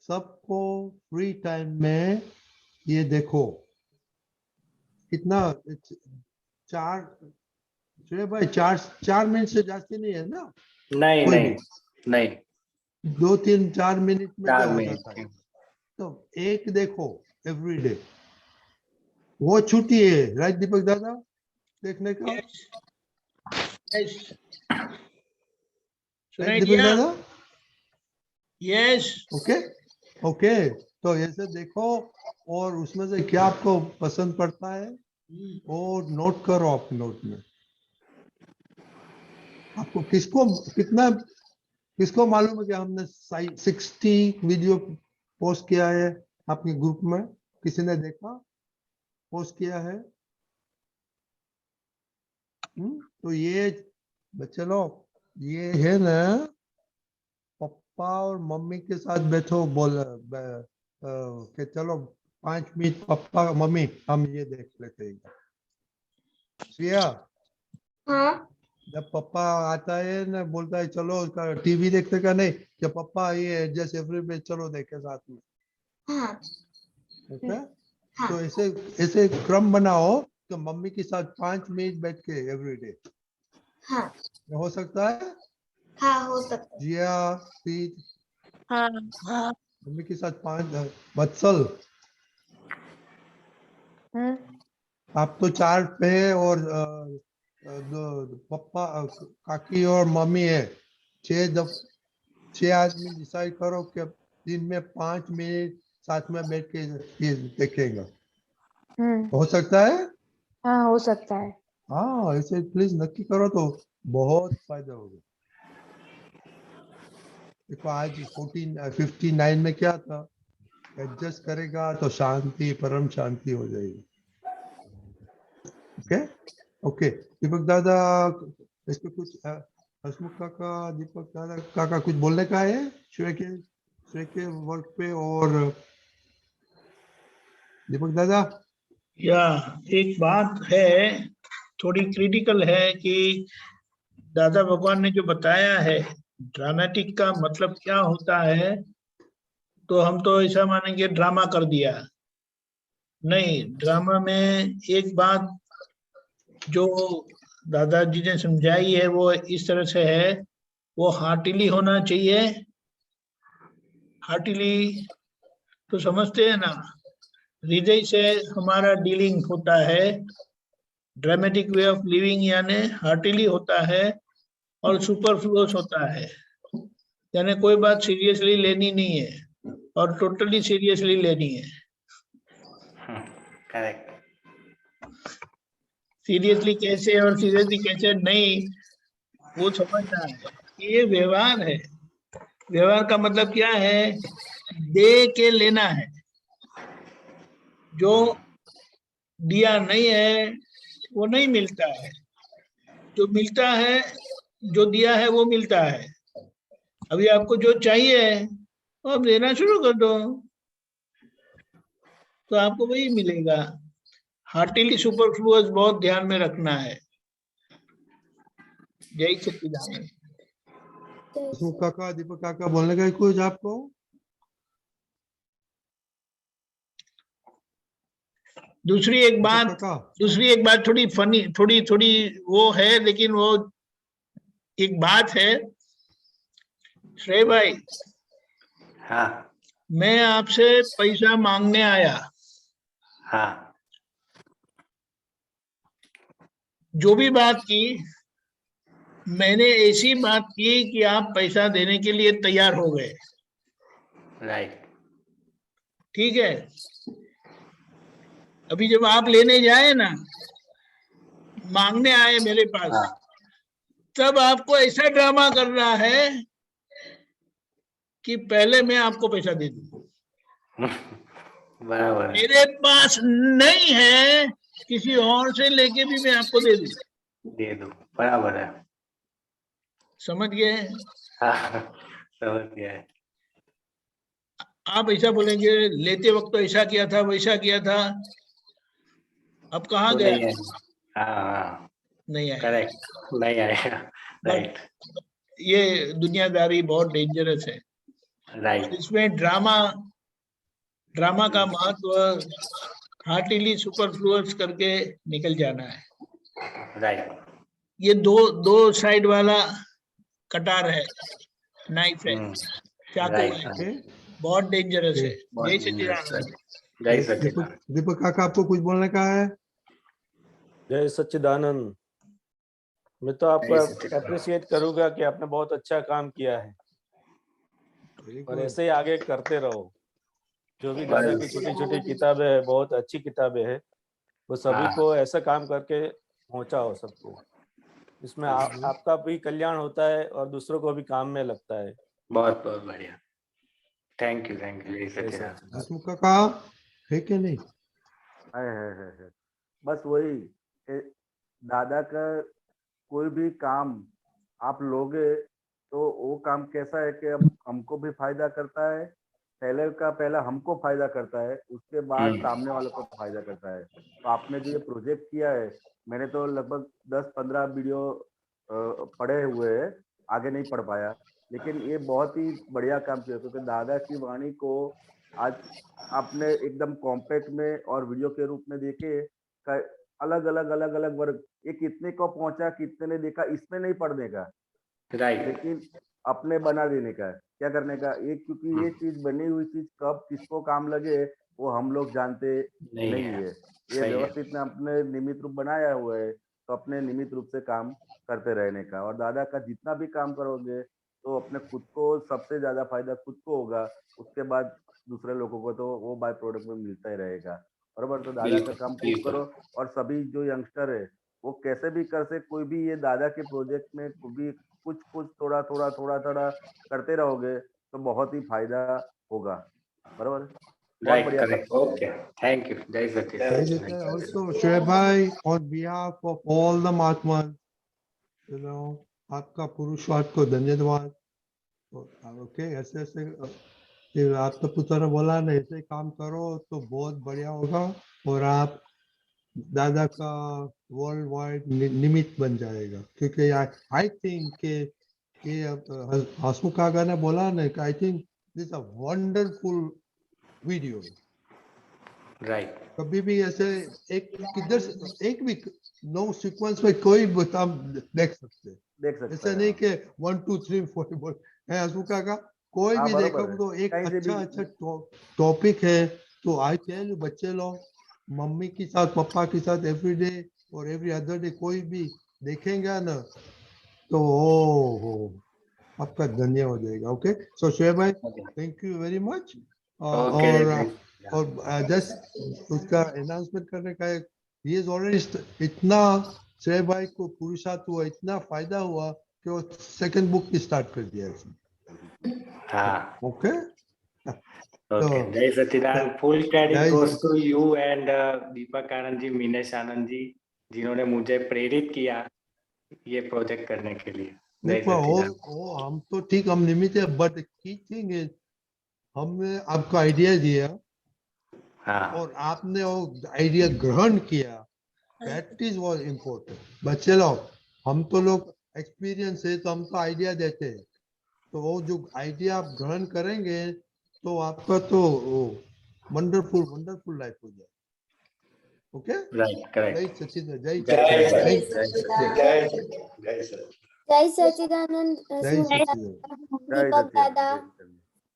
सबको फ्री टाइम में ये देखो, कितना 4 मिनट से जास्ती नहीं है ना? नहीं कोई नहीं भी नहीं, 2-3-4 मिनट में क्या 4 हो मिनट। जाता है? तो एक देखो एवरीडे, वो छुट्टी है, राइट दीपक दादा, देखने का? यस, सुनाई राइट दीपक दिया? दादा? यस। ओके ओके, तो ऐसे देखो, और उसमें से क्या आपको पसंद पड़ता है और नोट करो आप नोट में। आपको किसको मालूम है कि हमने 60 वीडियो पोस्ट किया है आपके ग्रुप में? किसी ने देखा, पोस्ट किया है? तो ये चलो, ये है ना, पापा और मम्मी के साथ बैठो, कि चलो 5 मिनट पापा मम्मी हम ये देख लेते हैं। श्रेया, हाँ, जब पापा आता है ना बोलता है चलो उसका टीवी देखते का नहीं, जब पापा ये एडजस्ट एवरी पे चलो देखे साथ में, हाँ ओके। हाँ तो ऐसे ऐसे क्रम बनाओ तो मम्मी के साथ 5 मिनट बैठ के एवरी डे हाँ हो सकता है। हाँ हो सकता है। जिया पीत हाँ मम्मी के साथ 5 वत्सल आप तो 4 पे है और पापा काकी और मम्मी है, 6 आदमी डिसाइड करो कि दिन में 5 मिनट साथ में बैठ के ये देखेंगे, हो सकता है। हाँ हो सकता है। हाँ ऐसे प्लीज नक्की करो तो बहुत फायदा होगा। देखो आज 59 में क्या था, एडजस्ट करेगा तो शांति परम शांति हो जाएगी। ओके ओके दीपक दादा इस पे कुछ हसमुख काका दीपक दादा काका कुछ बोलने का है श्रेय के वर्क पे और दीपक दादा। या एक बात है थोड़ी क्रिटिकल है कि दादा भगवान ने जो बताया है ड्रामेटिक का मतलब क्या होता है, तो हम तो ऐसा मानेंगे ड्रामा कर दिया। नहीं, ड्रामा में एक बात जो दादाजी ने समझाई है वो इस तरह से है, वो हार्टिली होना चाहिए। हार्टिली तो समझते हैं ना, हृदय से हमारा डीलिंग होता है। ड्रामेटिक वे ऑफ लिविंग यानी हार्टिली होता है और सुपरफ्लुअस होता है, यानी कोई बात सीरियसली लेनी नहीं है और टोटली सीरियसली लेनी है। करेक्ट। सीरियसली कैसे और सीरियसली कैसे नहीं, वो समझना है। ये व्यवहार है। व्यवहार का मतलब क्या है, दे के लेना है। जो दिया नहीं है वो नहीं मिलता है, जो मिलता है जो दिया है वो मिलता है। अभी आपको जो चाहिए वो आप देना शुरू कर दो तो आपको वही मिलेगा। हार्टिली सुपरफ्लुअस बहुत ध्यान में रखना है। जय सच्चिदानंद। हसमुख काका दीपक काका बोलने का है कुछ आपको। दूसरी एक बात थोड़ी फनी थोड़ी वो है, लेकिन वो एक बात है श्रेय भाई। हाँ मैं आपसे पैसा मांगने आया, हाँ जो भी बात की मैंने ऐसी बात की कि आप पैसा देने के लिए तैयार हो गए, राइट। ठीक है। अभी जब आप लेने जाए ना, मांगने आए मेरे पास, तब आपको ऐसा ड्रामा करना है कि पहले मैं आपको पैसा दे दूं। बराबर है। मेरे पास नहीं है, किसी और से लेके भी मैं आपको दे दूं। दे दो, बराबर है। समझ गए? हाँ, समझ गया है। आप ऐसा बोलेंगे लेते वक्त तो ऐसा किया था वैसा किया था, अब कहाँ तो गया? नहीं है। हाँ नहीं आया। करेक्ट, नहीं आएगा। राइट ये दुनियादारी बहुत डेंजरस है। राइट। इसमें ड्रामा का महत्व हार्टिली सुपरफ्लुअस करके निकल जाना है। राइट। ये दो साइड वाला कटार है, नाइफ है, चाकू राइट। है, बहुत डेंजरस है। बहुत जय dangerous है। सच्चिदानंद। जय सच्चिदानंद। दीपक काका आपको कुछ बोलने का है। जय सच्चिदानंद। मैं तो आपको जय सच्चिदानंद। अप्रिशिएट करूंगा कि आपने बहुत अच्छा काम किया है और ऐसे ही आगे करते रहो। जो भी दादा की छोटी छोटी किताबें है बहुत अच्छी किताबें है, वो सभी को ऐसा काम करके पहुंचाओ सबको। इसमें आपका भी कल्याण होता है और दूसरों को भी काम में लगता है। बहुत बहुत बढ़िया। थैंक यू जय सच्चिदानंद। हसमुख काका है कि नहीं। है। बस वही दादा का कोई भी काम आप लोगे तो वो काम कैसा है कि हमको भी फायदा करता है, पहला हमको फायदा करता है, उसके बाद सामने वालों को फायदा करता है। तो आपने जो ये प्रोजेक्ट किया है, मैंने तो लगभग 10-15 वीडियो पढ़े हुए हैं, आगे नहीं पढ़ पाया, लेकिन ये बहुत ही बढ़िया काम किया, क्योंकि दादा की वाणी को आज आपने एकदम कॉम्पैक्ट में और वीडियो के रूप में देखे, अलग अलग वर्ग, ये कितने को पहुंचा, कितने ने देखा, इसमें नहीं पढ़ने का, राइट, लेकिन अपने बना देने का, क्या करने का, एक क्योंकि ये चीज बनी हुई चीज कब किसको काम लगे वो हम लोग जानते नहीं है। ये सही है। व्यवस्थित ने अपने निमित रूप बनाया हुआ है, तो अपने निमित रूप से काम करते रहने का, और दादा का जितना भी काम करोगे तो अपने खुद को सबसे ज्यादा फायदा खुद को होगा, उसके बाद दूसरे लोगों को तो वो बाय प्रोडक्ट में मिलता ही रहेगा, बराबर। तो दादा का बिल्कुल, काम खूब बिल्कुल। करो, और सभी जो यंगस्टर है वो कैसे भी कर से कोई भी ये दादा के प्रोजेक्ट में कोई भी कुछ थोड़ा करते रहोगे तो बहुत ही फायदा होगा, बराबर। बहुत राइट, बढ़िया करेक्ट, करते हैं। ओके, थैंक यू, जय सच्चिदानंद। Also, Shoaib bhai, on behalf of all the Mahatmas, आपका पुरुषार्थ को धन्यवाद। ओके, ऐसे ऐसे फिर आप तो पुत्र बोला ना, ऐसे काम करो तो बहुत बढ़िया होगा, और आप दादा का वर्ल्ड वाइड निमित्त बन जाएगा, क्योंकि आई थिंक के ये हसमुख काका ने बोला ना, I think this a wonderful video. Right, कभी भी ऐसे एक किधर से एक भी नो सीक्वेंस में कोई बता देख सकते ऐसा हैं, नहीं हाँ। कि 1 2 3 4 है हसमुखा का कोई हाँ, भी बराबर देखो है, तो एक कहीं से भी अच्छा टॉपिक है। तो आई टेल यू, बच्चे लोग मम्मी के साथ पापा के साथ एवरी डे और एवरी अदर डे कोई भी देखेंगे ना, तो ओ आपका धन्य हो जाएगा। ओके, सो शोएब भाई, थैंक यू वेरी मच। और जस्ट उसका अनाउंसमेंट करने का एक, ही इज ऑलरेडी इतना शोएब भाई को पुरुषार्थ हुआ, इतना फायदा हुआ कि वो सेकंड बुक स्टार्ट कर दिया इसने। हाँ, ओके, ओके, जय सच्चिदानंद। फुल क्रेडिट जय गोes टू यू एंड दीपक आनंद जी, मीनेश आनंद जी, जिन्होंने मुझे प्रेरित किया ये प्रोजेक्ट करने के लिए। जय देखो सच्चिदानंद। वो हम तो ठीक, हम निमित्त है, बट की थिंग इज हमने आपको आइडिया दिया हाँ, और आपने वो आइडिया ग्रहण किया, दैट इज वॉज इम्पोर्टेंट। बच्चे लोग, हम तो लोग एक्सपीरियंस है तो हम तो आइडिया देते हैं, तो वो जो आइडिया आप ग्रहण करेंगे तो आपका तो वंडरफुल वंडरफुल लाइफ हो जाए। Okay, right, correct. जय सच्चिदानंद, जय जय सच्चिदानंद, जय सच्चिदानंद जय हसमुख सच्चिदानंद, दीपक दादा,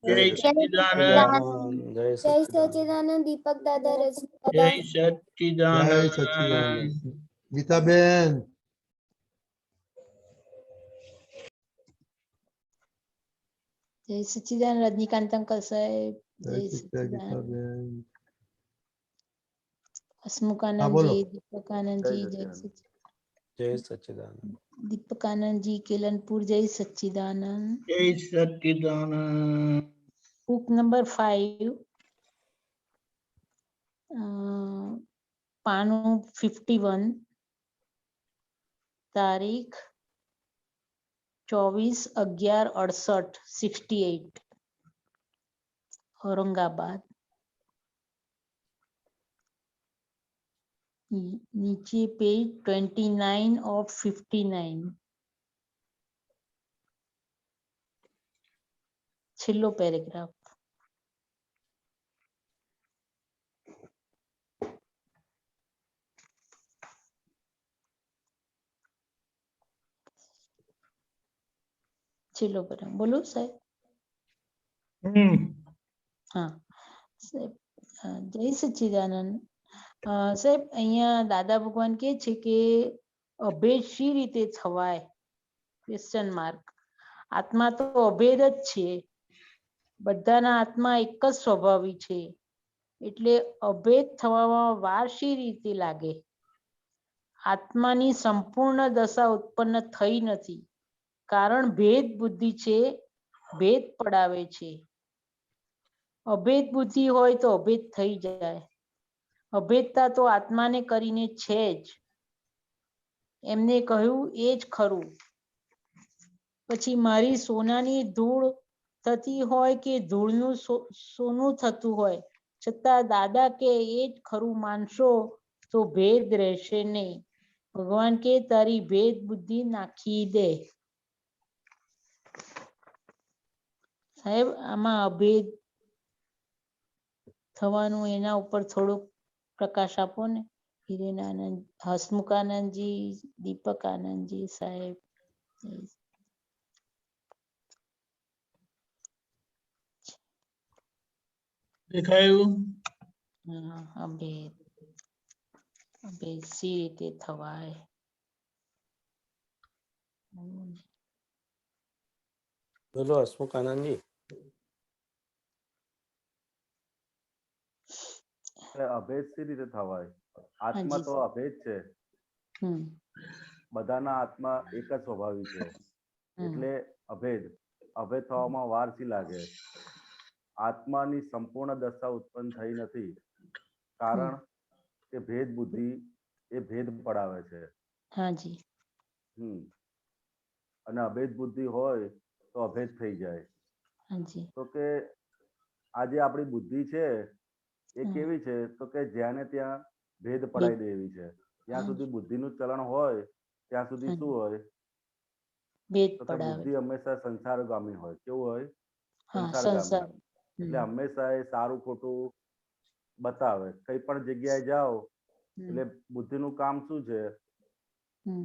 जय सच्चिदानंद, जय सच्चिदानंद दीपक दादा, रजनी दादा, जय जय सच्चिदानंद। सच्चिदानंद। गीता बहन, जय सच्चिदानंद रजनीकांत अंकल साहेब, जय जय सच्चिदानंद गीता सच्चिदानंद बहन। हसमुखानंद बोलो। जी, दीपकानंद जी, जय सच्चिदानंद। दीपकानंद जी, केलनपुर, जय सच्चिदानंद। जय सच्चिदानंद। बुक नंबर 5, पानु 51, तारीख 24/11/68, 68, औरंगाबाद। नीचे पेज 29 of 59, छेल्लो पैराग्राफ। छेल्लो पैराग्राफ बोलो साहेब। हाँ સાહેબ, જય સચ્ચિદાનંદ। સાહેબ, અહીંયા દાદા ભગવાન કહે છે કે અભેદ શી રીતે થવાય? Question mark. આત્મા તો અભેદ જ છે, બધાના આત્મા એક જ સ્વભાવી છે, એટલે અભેદ થવામાં વાર શી રીતે લાગે? આત્માની સંપૂર્ણ દશા ઉત્પન્ન થઈ નથી, કારણ ભેદ બુદ્ધિ છે, ભેદ પડાવે છે। અભેદ બુદ્ધિ હોય તો અભેદ થઈ જાય। અભેદતા તો આત્માને કરીને છે જ। એમને કહ્યું એ જ ખરું। પછી મારી સોનાની ધૂળ થતી હોય કે ધૂળનું સોનું થતું હોય, છતાં દાદા કે એ જ ખરું માનશો તો ભેદ રહેશે નહીં। ભગવાન કે તારી ભેદ બુદ્ધિ નાખી દે. સાહેબ આમાં અભેદ થવાનું એના ઉપર થોડુંક પ્રકાશ આપો ને. હિરેનાનંદ, હસમુખાનંદજી, દીપક આનંદજી સાહેબ. દેખાયું? હા, અભેદ અભેદ સી રીતે થવાય? બોલો હસમુખ આનંદજી. અભેદ સી રીતે થવાય? આત્મા હાજી તો સર. અભેદ છે. હમ બધાના આત્મા એક જ સ્વભાવી છે. હમ એટલે અભેદ અભેદ થવામાં વાર શી લાગે? આત્માની સંપૂર્ણ દશા ઉત્પન્ન થઈ નથી. કારણ કે ભેદ બુદ્ધિ એ ભેદ પડાવે છે. હાજી. અને અભેદ બુદ્ધિ હોય તો અભેદ થઈ જાય. હાજી. તો કે આજે આપણી બુદ્ધિ છે એ કેવી છે? તો કે જ્યાં ને ત્યાં ભેદ પડાઈ દેવી છે. જ્યાં સુધી બુદ્ધિનું ચલણ હોય ત્યાં સુધી શું હોય? ભેદ તો કે પડાવે. બુદ્ધિ હંમેશા સંસારગામી હોય. કેવું હોય? હા, સંસારગામી. સંસાર. એટલે હંમેશા એ સારું ખોટું બતાવે. કઈ પણ જગ્યાએ જાઓ એટલે બુદ્ધિનું કામ શું છે?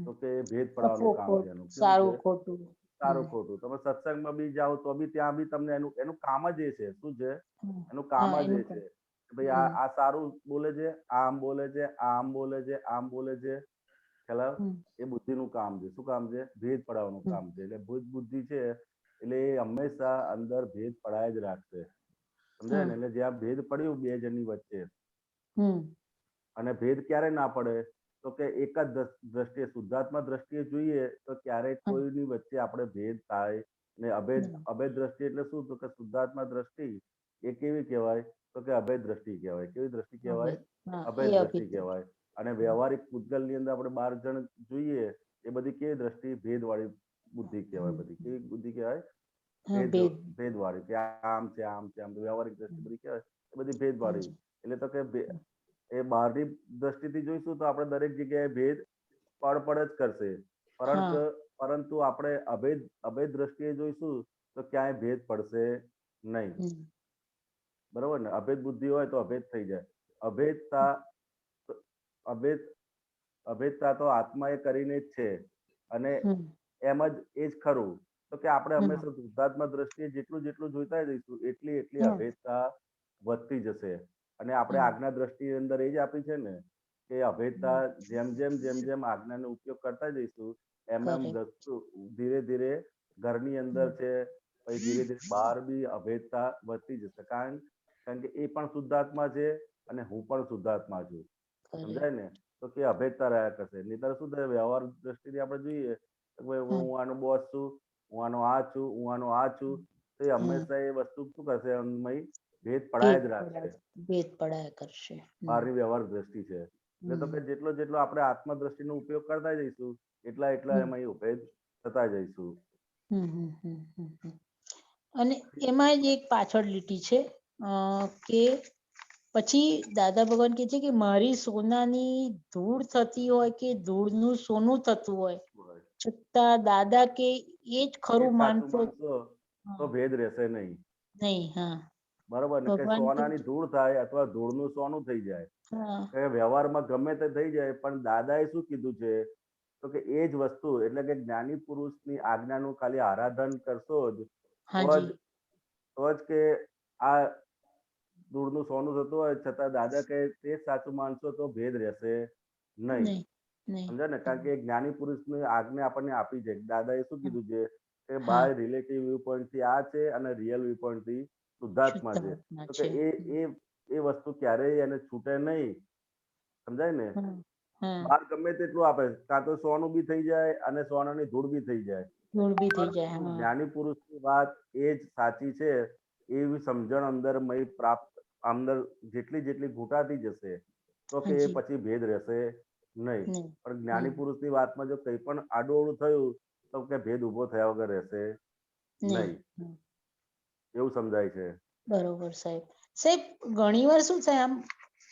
તો કે ભેદ પડાવવાનું કામ છે એનું. કેવું સારું છે? ખોટું. સારું ખોટું. તમે સત્સંગમાં બી જાઓ તો બી ત્યાં બી તમને એનું કામ જ એ છે. શું છે? એનું કામ હા, જ એનું એ છે કે ભાઈ આ સારું બોલે છે, આમ બોલે છે, આમ બોલે છે, આમ બોલે છે. ખ્યાલ? એ બુદ્ધિનું કામ છે. શું કામ છે? ભેદ પડાવવાનું કામ છે. એટલે ભૂત બુદ્ધિ છે એટલે એ હંમેશા અંદર ભેદ પડાય જ રાખશે. સમજાય ને? એટલે જ્યાં ભેદ પડ્યું બે જણની વચ્ચે, અને ભેદ ક્યારે ના પડે? તો કે એક જ દ્રષ્ટિએ, શુદ્ધાત્મા દ્રષ્ટિએ જોઈએ તો ક્યારેય કોઈની વચ્ચે આપણે ભેદ થાય ને. અભેદ દ્રષ્ટિ એટલે શું? તો કે શુદ્ધાત્મા દ્રષ્ટિ એ કેવી કહેવાય? તો કે અભેદ દ્રષ્ટિ કહેવાય. કેવી દ્રષ્ટિ કહેવાય? અભેદ દ્રષ્ટિ કહેવાય. અને વ્યવહારિક પૂતગલ ની અંદર આપણે 12 જણ જોઈએ એ બધી કેવી દ્રષ્ટિ? ભેદ વાળી બુદ્ધિ કહેવાય. બધી કેવી બુદ્ધિ કહેવાય? ભેદ વાળી. કે આમ છે, આમ છે, આમ. વ્યવહારિક દ્રષ્ટિ બધી કહેવાય એ બધી ભેદ વાળી. એટલે તો કે એ બહારની દ્રષ્ટિથી જોઈશું તો આપણે દરેક જગ્યાએ ભેદ પડ જ કરશે. પરંતુ આપણે અભેદ દ્રષ્ટિએ જોઈશું તો ક્યાંય ભેદ પડશે નહીં. બરોબર ને? અભેદ બુદ્ધિ હોય તો અભેદ થઈ જાય. અભેદતા તો આત્મા એ કરીને જ છે. અને એમ જ એ જ ખરું. તો કે આપણે હંમેશા શુદ્ધાત્મા દ્રષ્ટિએ જેટલું જોઈતા જઈશું એટલી અભેદતા વધતી જશે. અને આપણે આજ્ઞા દ્રષ્ટિ અંદર એ જ આપી છે ને કે અભેદતા જેમ જેમ આજ્ઞાનો ઉપયોગ કરતા જઈશું એમ ધીરે ધીરે ઘરની અંદર છે, પછી ધીરે ધીરે બહાર બી અભેદતા વધતી જશે. કારણ કે એ પણ શુદ્ધાત્મા છે અને હું પણ શુદ્ધાત્મા છું. સમજાય ને? તો કે અભેદતા રહ્યા કરશે. નહીંતર શું થાય? વ્યવહાર દ્રષ્ટિથી આપણે જોઈએ હું આનો બોસ છું, હું આનો આ છું, હું આનો આ છું, તો એ હંમેશા એ વસ્તુ શું કરશે? ભેદ પડાય જ રાખશે. ભેદ પડાય કરશે. બહારની વ્યવહાર દ્રષ્ટિ છે. એટલે તો કે જેટલો આપણે આત્મા દ્રષ્ટિનો ઉપયોગ કરતા જઈશું એટલા એમાં ભેદ થતા જઈશું. અને એમાં જ એક પાછળ લીટી છે કે પછી દાદા ભગવાન કે છે કે મારી સોનાની ધૂળ થતી હોય કે ધૂળનું સોનું થતું હોય છતાં દાદા કે એ જ ખરું માનશો તો ભેદ રહેશે નહીં. હા, બરોબર ને? કે સોનાની ધૂળ થાય અથવા ધૂળનું સોનું થઈ જાય, વ્યવહારમાં ગમે તે થઈ જાય, પણ દાદાએ શું કીધું છે? તો કે એ જ વસ્તુ એટલે કે જ્ઞાની પુરુષની આજ્ઞાનું ખાલી આરાધન કરશો જ તો જ કે આ ધૂળનું સોનું થતું હોય છતાં દાદા કહે તે જ સાચું માનશો તો ભેદ રહેશે નહીં. સમજાય ને? કારણ કે જ્ઞાની પુરુષની આજ્ઞા આપણને આપી છે. દાદાએ શું કીધું છે? કે બાય રિલેટિવ વ્યૂ પોઈન્ટ થી આ છે અને રિયલ વ્યૂ પોઈન્ટ થી શુદ્ધાત્મા છે. તો કે એ વસ્તુ ક્યારેય એને છૂટે નહીં. સમજાય ને? બાર ગમે તેટલું આપે, કાં તો સોનું બી થઈ જાય અને સોનાની ધૂળ બી થઈ જાય. જ્ઞાની પુરુષની વાત એ જ સાચી છે એવી સમજણ અંદર જેટલી ઘૂંટાતી જશે તો કે એ પછી ભેદ રહેશે નહીં. પણ જ્ઞાની પુરુષની વાતમાં જો કંઈ પણ આડું થયું તો કે ભેદ ઉભો થયા વગર રહેશે નહીં. એવું સમજાય છે. બરોબર સાહેબ. સાહેબ ઘણી વાર શું થાય, આમ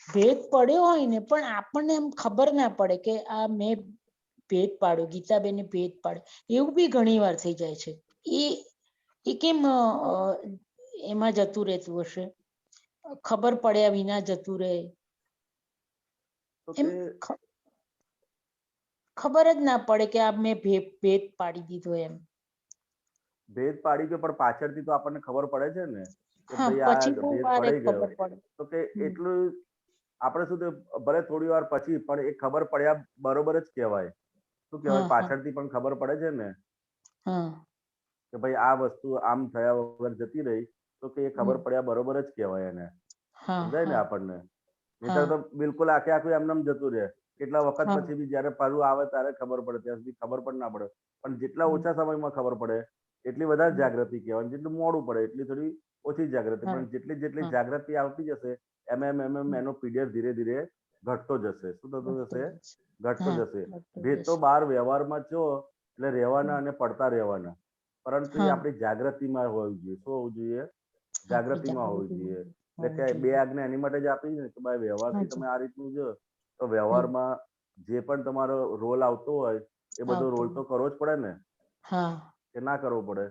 ભેદ પડ્યો હોય ને પણ આપણને એમ ખબર ના પડે કે આ મેં ભેદ પાડ્યો, ગીતાબેને ભેદ પાડ્યો, એવું બી ઘણી વાર થઈ જાય છે. એ કેમ એમાં જતું રહેતું હશે, ખબર પડ્યા વિના જતું રહે, તો એમ કે ખબર જ ના પડે કે આ મેં ભેદ પાડી દીધો એમ. ભેદ પાડી ગયો પણ પાછળથી તો આપણને ખબર પડે છે ને કે હા, ભાઈ આ પછી બહુ ભેદ વારે પડી ગયો. ખબર પડે. તો કે એટલું આપણે શું ભલે થોડી વાર પછી પણ એ ખબર પડ્યા બરોબર જ કહેવાય. શું કહેવાય, પાછળથી પણ ખબર પડે છે ને કે ભાઈ આ વસ્તુ આમ થયા વગર જતી રહી, તો કે એ ખબર પડ્યા બરોબર જ કહેવાય એને. સમજાય ને આપણને? નહીંતર તો બિલકુલ આખે આખું એમને જતું રહે. કેટલા વખત પછી બી જયારે પાછું આવે ત્યારે ખબર પડે, ત્યાં સુધી ખબર પણ ના પડે. પણ જેટલા ઓછા સમયમાં ખબર પડે એટલી વધારે જાગૃતિ કહેવાય, જેટલું મોડું પડે એટલી થોડી ઓછી જાગૃતિ. પણ જેટલી જાગૃતિ આવતી જશે એમ એનો પીરિયડ ધીરે ધીરે ઘટતો જશે. શું થતું જશે? ઘટતો જશે. ભેદ તો બહાર વ્યવહારમાં છો એટલે રહેવાના અને પડતા રહેવાના, પરંતુ એ આપણી જાગૃતિમાં હોવી જોઈએ. શું હોવું જોઈએ? જાગૃતિમાં હોવી જોઈએ. એટલે કે બે આજ્ઞા એની માટે જ આપી છે કે ભાઈ વ્યવહારથી તમે આ રીતનું જો તો વ્યવહારમાં જે પણ તમારો રોલ આવતો હોય એ બધો રોલ તો કરવો જ પડે ને, કે ના કરવો પડે?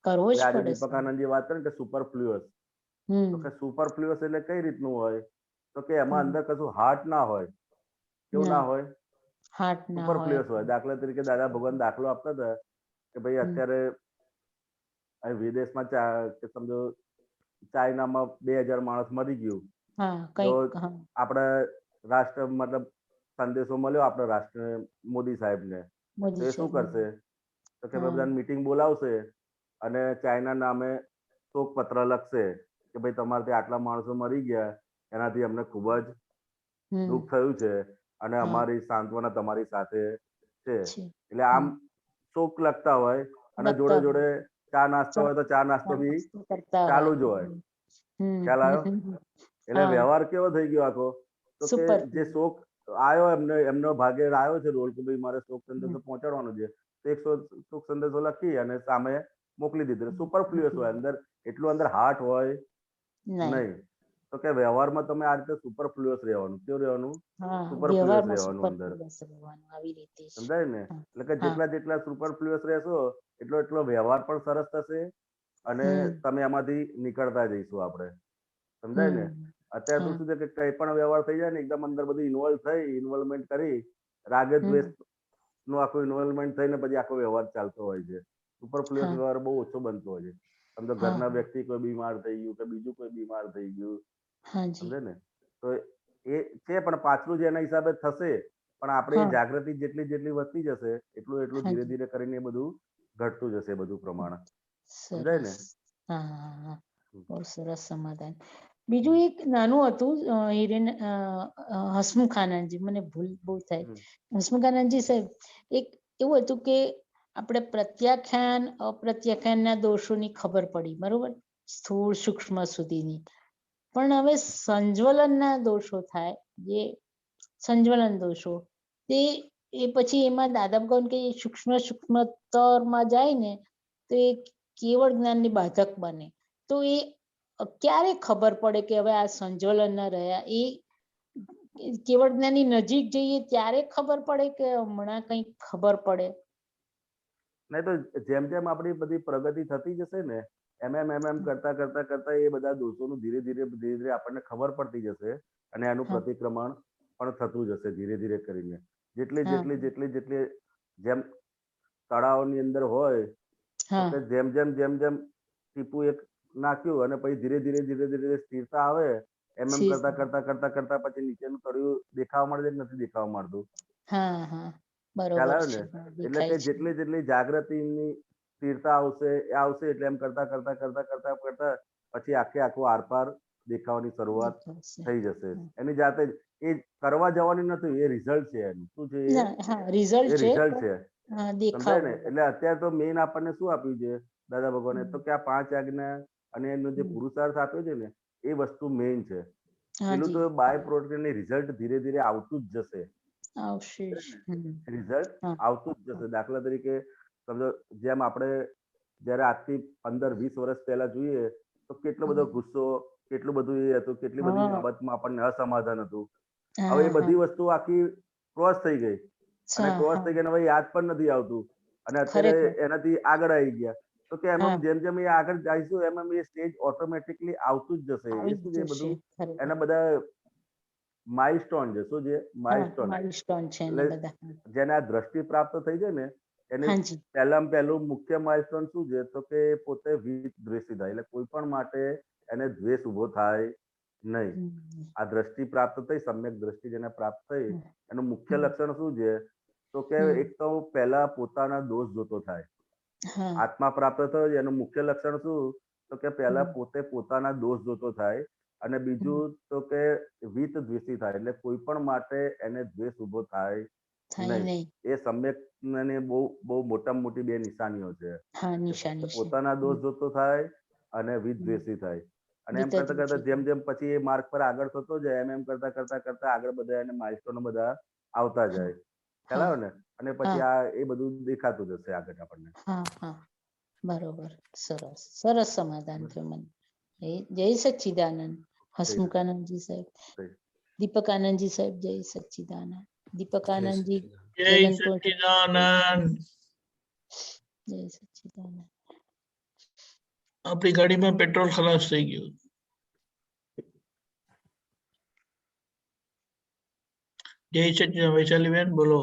આજે દીપક આનંદજી વાત કરે કે સુપરફ્લુઅસ, તો કે સુપરફ્લુઅસ એટલે કઈ રીતનું હોય? તો કે એમાં અંદર કશું હાર્ટ ના હોય. કેવું ના હોય? સુપરફ્લુઅસ હોય. દાખલા તરીકે દાદા ભગવાન દાખલો આપતા હતા કે ભાઈ અત્યારે વિદેશમાં સમજો ચાઇનામાં 2000 માણસ મરી ગયું, તો આપડે રાષ્ટ્ર મતલબ સંદેશો મળ્યો આપણા રાષ્ટ્ર મોદી સાહેબને, તો એ શું કરશે? તો કે બધાને મીટિંગ બોલાવશે અને ચાઇના નામે શોક પત્ર લખશે કે ભાઈ તમારે ત્યાં આટલા માણસો મરી ગયા, એનાથી અમને ખૂબ જ દુઃખ થયું છે અને અમારી સાંત્વના તમારી સાથે છે. એટલે આમ શોક લખતા હોય અને જોડે જોડે ચા નાસ્તો હોય તો ચા નાસ્તો બી ચાલુ જ હોય. ખ્યાલ આવ્યો? એટલે વ્યવહાર કેવો થઈ ગયો આખો? તો કે જે શોક આવ્યો એમનો ભાગે આવ્યો છે રોલ કે ભાઈ મારે શોક સંદેશો પહોંચાડવાનો છે, તો એક શોક સંદેશો લખી અને સામે મોકલી દીધો. સુપરફ્લુઅસ હોય, અંદર એટલું અંદર હાર્ટ હોય નહીં. તો કે વ્યવહારમાં તમે આ રીતે સુપરફ્લુઅસ રહેવાનું. કેવું રહેવાનું? સુપરફ્લુઅસ રહેવાનું અંદર. સમજાય ને? એટલે કે જેટલા સુપરફ્લુઅસ રહેશો એટલો વ્યવહાર પણ સરસ થશે અને તમે એમાંથી નીકળતા જઈશું આપણે. સમજાય ને? અત્યારે તો શું છે કે કઈ પણ વ્યવહાર થઈ જાય ને એકદમ અંદર બધું ઇન્વોલ્વમેન્ટ કરી રાગ દ્વેષ નું આખું ઇન્વોલ્વમેન્ટ થઈને પછી આખો વ્યવહાર ચાલતો હોય છે. સુપરફ્લુઅસ વ્યવહાર બહુ ઓછો બનતો હોય છે. સમજો ઘરના વ્યક્તિ કોઈ બીમાર થઈ ગયું કે બીજું કોઈ બીમાર થઈ ગયું, સમજે ને? તો એ છે પણ પાછલું જ એના હિસાબે થશે, પણ આપણે જાગૃતિ જેટલી વધતી જશે એટલું ધીરે ધીરે કરીને એ બધું ઘટતું જશે બધું પ્રમાણ. સમજાય ને? બહુ સરસ સમાધાન. બીજું એક નાનું હતું, હિરેન હસમુખ આનંદજી, મને ભૂલ બહુ થાય, હસમુખ આનંદજી સાહેબ, એક એવું હતું કે આપણે પ્રત્યાખ્યાન અપ્રત્યાખ્યાનના દોષોની ખબર પડી, બરોબર, સ્થૂળ સૂક્ષ્મ સુધીની. પણ હવે સંજ્વલનના દોષો થાય, જે સંજ્વલન દોષો, તે એ પછી એમાં દાદા ભગવાન કે સૂક્ષ્મતરમાં જાય ને તો એ કેવળ જ્ઞાનની બાધક બને. તો એ ક્યારે ખબર પડે કે હવે આ સંજ્વલન ના રહ્યા? એ કેવળ જ્ઞાનની નજીક જઈએ ત્યારે ખબર પડે કે હમણાં કંઈક ખબર પડે? નહીં તો જેમ જેમ આપણી બધી પ્રગતિ થતી જશે ને એમ કરતા એ બધા દોષોનું ધીરે ધીરે આપણને ખબર પડતી જશે અને એનું પ્રતિક્રમણ પણ થતું જશે ધીરે ધીરે કરીને. જેટલી જેમ તળાવની અંદર હોય તો જેમ જેમ ટીપું એક નાખ્યું અને પછી ધીરે ધીરે સ્થિરતા આવે એમ કરતા પછી નીચેનું તળિયું દેખાવા મળે છે નથી દેખાવા મળતું? ખ્યાલ આવ્યો ને? એટલે કે જેટલી જાગૃતિની સ્થિરતા આવશે એટલે એમ કરતા પછી આખું આરપાર દેખાવાની શરૂઆત થઈ જશે એની જાતે જ. એ કરવા જવાની નથી, એ રિઝલ્ટ છે એનું. શું છે? એ રિઝલ્ટ છે. સમજાય ને? એટલે અત્યારે તો મેઇન આપણને શું આપ્યું છે દાદા ભગવાને? તો કે આ 5 આજ્ઞા અને એનો જે પુરુષાર્થ આપ્યો છે ને એ વસ્તુ મેઇન છે. પેલું તો બાય પ્રોડક્ટ રિઝલ્ટ ધીરે ધીરે આવતું જ જશે. રિઝલ્ટ આવતું જ જશે. દાખલા તરીકે સમજો જેમ આપણે જયારે આજથી 15-20 વર્ષ પહેલા જોઈએ તો કેટલો બધો ગુસ્સો, કેટલું બધું એ હતું, કેટલી બધી બાબતમાં આપણને અસમાધાન હતું. હવે એ બધી વસ્તુ આખી ક્રોસ થઈ ગઈ. અને હા, ક્રોસ હા. થઈ ગયા, હવે યાદ પણ નથી આવતું, અને અત્યારે ખરેખર. એનાથી આગળ આવી ગયા. તો કે એમ હા. જેમ જેમ એ આગળ જઈશું એમ એ સ્ટેજ ઓટોમેટિકલી આવતું જ જશે. એ આવી શું જ છે જશે બધું ખરેખર. એના બધા માઇલસ્ટોન છે. શું છે? હા, માઇલસ્ટોન. માઇલસ્ટોન છે એને એટલે બધા. જેને આ દ્રષ્ટિ પ્રાપ્ત થઈ છે ને એને હાજી. પહેલું મુખ્ય માઇલસ્ટોન શું છે? તો કે પોતે વિત દ્વેષી થાય, એટલે કોઈ પણ માટે એને દ્વેષ ઉભો થાય નહીં. હમ. આ દ્રષ્ટિ પ્રાપ્ત થઈ, સમ્યક દ્રષ્ટિ જેને પ્રાપ્ત થઈ, હમ. એનું મુખ્ય હમ. લક્ષણ શું છે? તો કે હમ. એક તો પહેલા પોતાના દોષ જોતો થાય. હા. આત્મા પ્રાપ્ત થયો છે એનું મુખ્ય લક્ષણ શું? તો કે પહેલા હમ. પોતે પોતાના દોષ જોતો થાય, અને હમ. બીજું તો કે વિત દ્વેષી થાય, એટલે કોઈ પણ માટે એને દ્વેષ ઉભો થાય થાય નહીં. નહીં. એ સમ્યક ને બહુ બહુ મોટામાં મોટી બે નિશાનીઓ છે. હા, કે નિશાની છે. પોતાના હમ. દોષ જોતો થાય અને હમ. વિદ્વેષી થાય. અને એમ વિત કરતા કરતા દ્વેષી જેમ થાય. જેમ પછી એ માર્ગ પર આગળ થતો જાય એમ કરતા કરતા કરતા આગળ બધા એને માઇલસ્ટોન બધા આવતા હા. જાય. ખ્યાલ હા. આવે ને? અને પછી હા. આ એ બધું દેખાતું જશે આગળ આપણને. હા, હા. બરોબર. સરસ સરસ સમાધાન થયું મને. જય સચ્ચિદાનંદ. હસમુખાનંદજી સાહેબ, જય. દીપક આનંદજી સાહેબ, જય સચ્ચિદાનંદ. દીપક જય આનંદજી, જય જગનપુર. સચ્ચિદાનંદ. જય સચ્ચિદાનંદ. આપણી ગાડીમાં પેટ્રોલ ખલાસ થઈ ગયું. જય સચ્ચિદાનંદ. વૈશાલીબેન બોલો.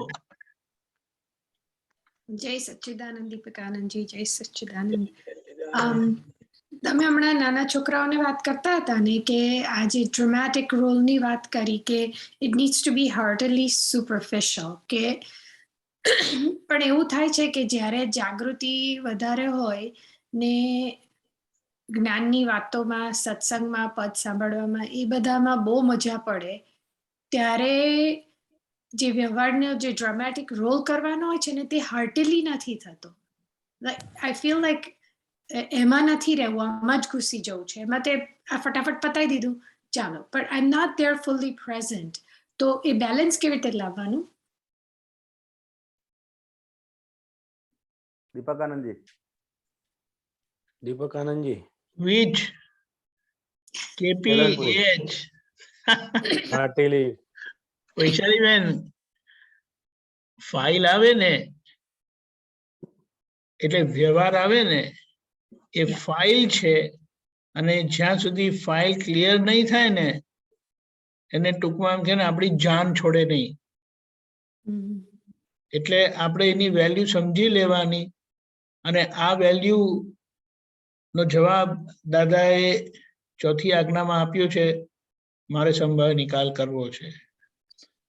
જય સચ્ચિદાનંદ દીપકાનંદજી, જય સચ્ચિદાનંદ. તમે હમણાં નાના છોકરાઓને વાત કરતા હતા ને કે આ જે ડ્રામેટિક રોલની વાત કરી કે it needs to be hardly superficial, કે પણ એવું થાય છે કે જ્યારે જાગૃતિ વધારે હોય ને જ્ઞાનની વાતોમાં, સત્સંગમાં, પદ સાંભળવામાં, એ બધામાં બહુ મજા પડે, ત્યારે જે વ્યવહારનો જે ડ્રામેટિક રોલ કરવાનો હોય છે ને તે હાર્ટલી નથી થતો. આઈ ફીલ લાઈક એમાં નથી રહેવું, આમાં જ ઘૂસી જવું છે. એમાં તે આ ફટાફટ પતાવી દીધું, ચાલો, પણ I am not there fully present. તો એ બેલેન્સ કેવી રીતે લાવવાનું? દીપક આનંદજી. દીપક આનંદજી. Which? કેલનપુરી. KPH. હાર્ટેલી. વૈશાલીબેન, ફાઇલ આવે ને એટલે વ્યવહાર આવે ને એ ફાઇલ છે, અને જ્યાં સુધી ફાઇલ ક્લિયર નહીં થાય ને એને ટૂંકમાં એમ કે ને આપણી જાન છોડે નહીં. એટલે આપણે એની વેલ્યુ સમજી લેવાની, અને આ વેલ્યુ નો જવાબ દાદાએ ચોથી આજ્ઞામાં આપ્યો છે, મારે સંભાવ્ય નિકાલ કરવો છે.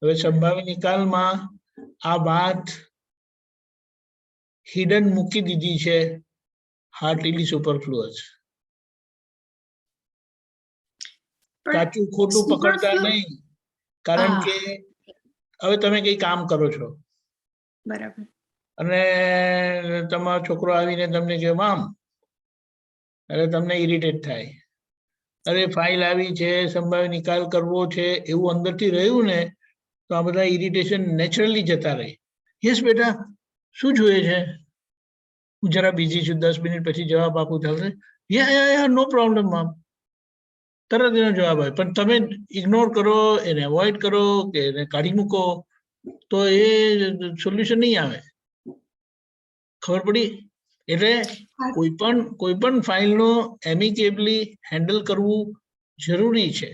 હવે સંભાવ્ય નિકાલમાં આ વાત હિડન મૂકી દીધી છે, હાર્ટલી સુપરફ્લુઅસ. સાચું ખોટું પકડતા નહીં, કારણ કે હવે તમે કઈ કામ કરો છો બરાબર, અને તમારો છોકરો આવીને તમને કહે મામ, એટલે તમને ઇરિટેટ થાય, અરે ફાઇલ આવી છે, સંભાવ્ય નિકાલ કરવો છે, એવું અંદરથી રહ્યું ને તો આ બધા ઇરિટેશન નેચરલી જતા રહે. યસ બેટા, શું જોઈએ છે? હું જરા બિઝી છું, 10 મિનિટ પછી જવાબ આપું ચાલશે? યા નો પ્રોબ્લેમ મામ, તરત એનો જવાબ આવે. પણ તમે ઇગ્નોર કરો, એને અવોઇડ કરો કે એને કાઢી મૂકો તો એ સોલ્યુશન નહીં આવે. ખબર પડી? એટલે કોઈ પણ ફાઇલનો એમિકેબલી હેન્ડલ કરવું જરૂરી છે,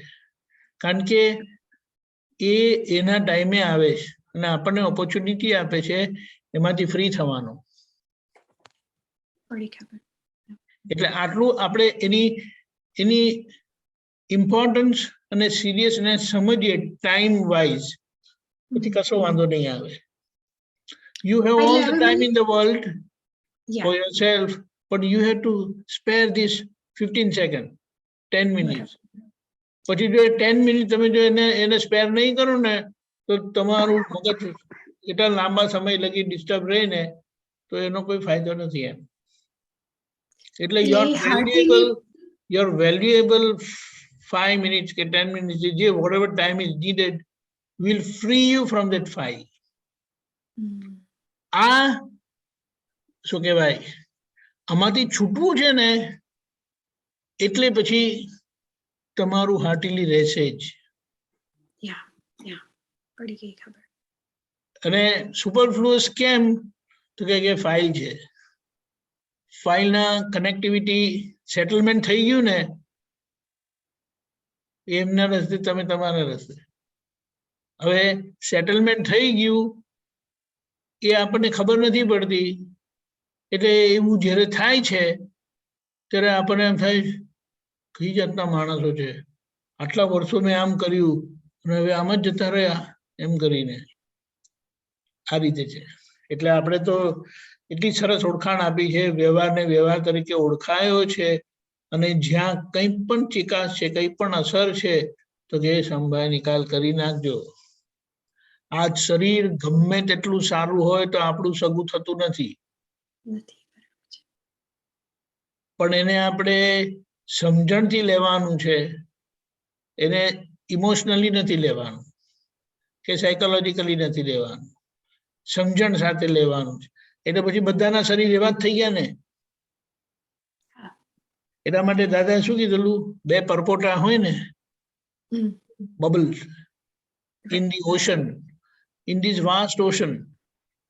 કારણ કે એ એના ટાઈમે આવે છે અને આપણને ઓપોર્ચ્યુનિટી આપે છે એમાંથી ફ્રી થવાનું. એટલે આટલું આપણે એની ઇમ્પોર્ટન્સ અને સિરિયસનેસ સમજીએ ટાઈમ વાઇઝ, પછી કશો વાંધો નહીં આવે. You have all the time in the world for yourself, but you have to spare this 15 seconds, 10 minutes. પછી જો 10 મિનિટ તમે જો એને સ્પેર નહીં કરો ને તો તમારું મગજ એટલા લાંબા સમય લગી ડિસ્ટર્બ રહે ને તો એનો કોઈ ફાયદો નથી એમ. એટલે your valuable 5 minutes કે 10 minutes, જે whatever time is needed will free you from that file. આ શું કહેવાય, આમાંથી છૂટવું છે ને એટલે પછી તમારું હાર્ટલી રહેશે જ. પડી ગઈ ખબર. અને સુપરફ્લુઅસ કેમ? તો કે ફાઇલ છે, ફાઇલના કનેક્ટિવિટી સેટલમેન્ટ થઈ ગયું ને, એમના રસ્તે તમે તમારા રસ્તે. હવે સેટલમેન્ટ થઈ ગયું એ આપણને ખબર નથી પડતી, એટલે એવું જ્યારે થાય છે ત્યારે આપણને એમ થાય કઈ જાતના માણસો છે, આટલા વર્ષો મેં આમ કર્યું અને હવે આમ જ જતા રહ્યા એમ કરીને. આ રીતે છે. એટલે આપણે તો એટલી સરસ ઓળખાણ આપી છે, વ્યવહારને વ્યવહાર તરીકે ઓળખાયો છે, અને જ્યાં કંઈ પણ ચિકાસ છે, કંઈ પણ અસર છે, તો કે સંભાળ નિકાલ કરી નાખજો. આ શરીર ગમે તેટલું સારું હોય તો આપણું સગું થતું નથી, પણ એને આપણે સમજણથી લેવાનું છે, એને ઇમોશનલી નથી લેવાનું કે સાયકોલોજીકલી નથી લેવાનું, સમજણ સાથે લેવાનું છે. એટલે પછી બધાના શરીર એવા જ થઈ ગયા ને. એટલા માટે દાદા શું કીધેલું, બે પરપોટા હોય ને, bubbles in the ocean, in this vast ocean,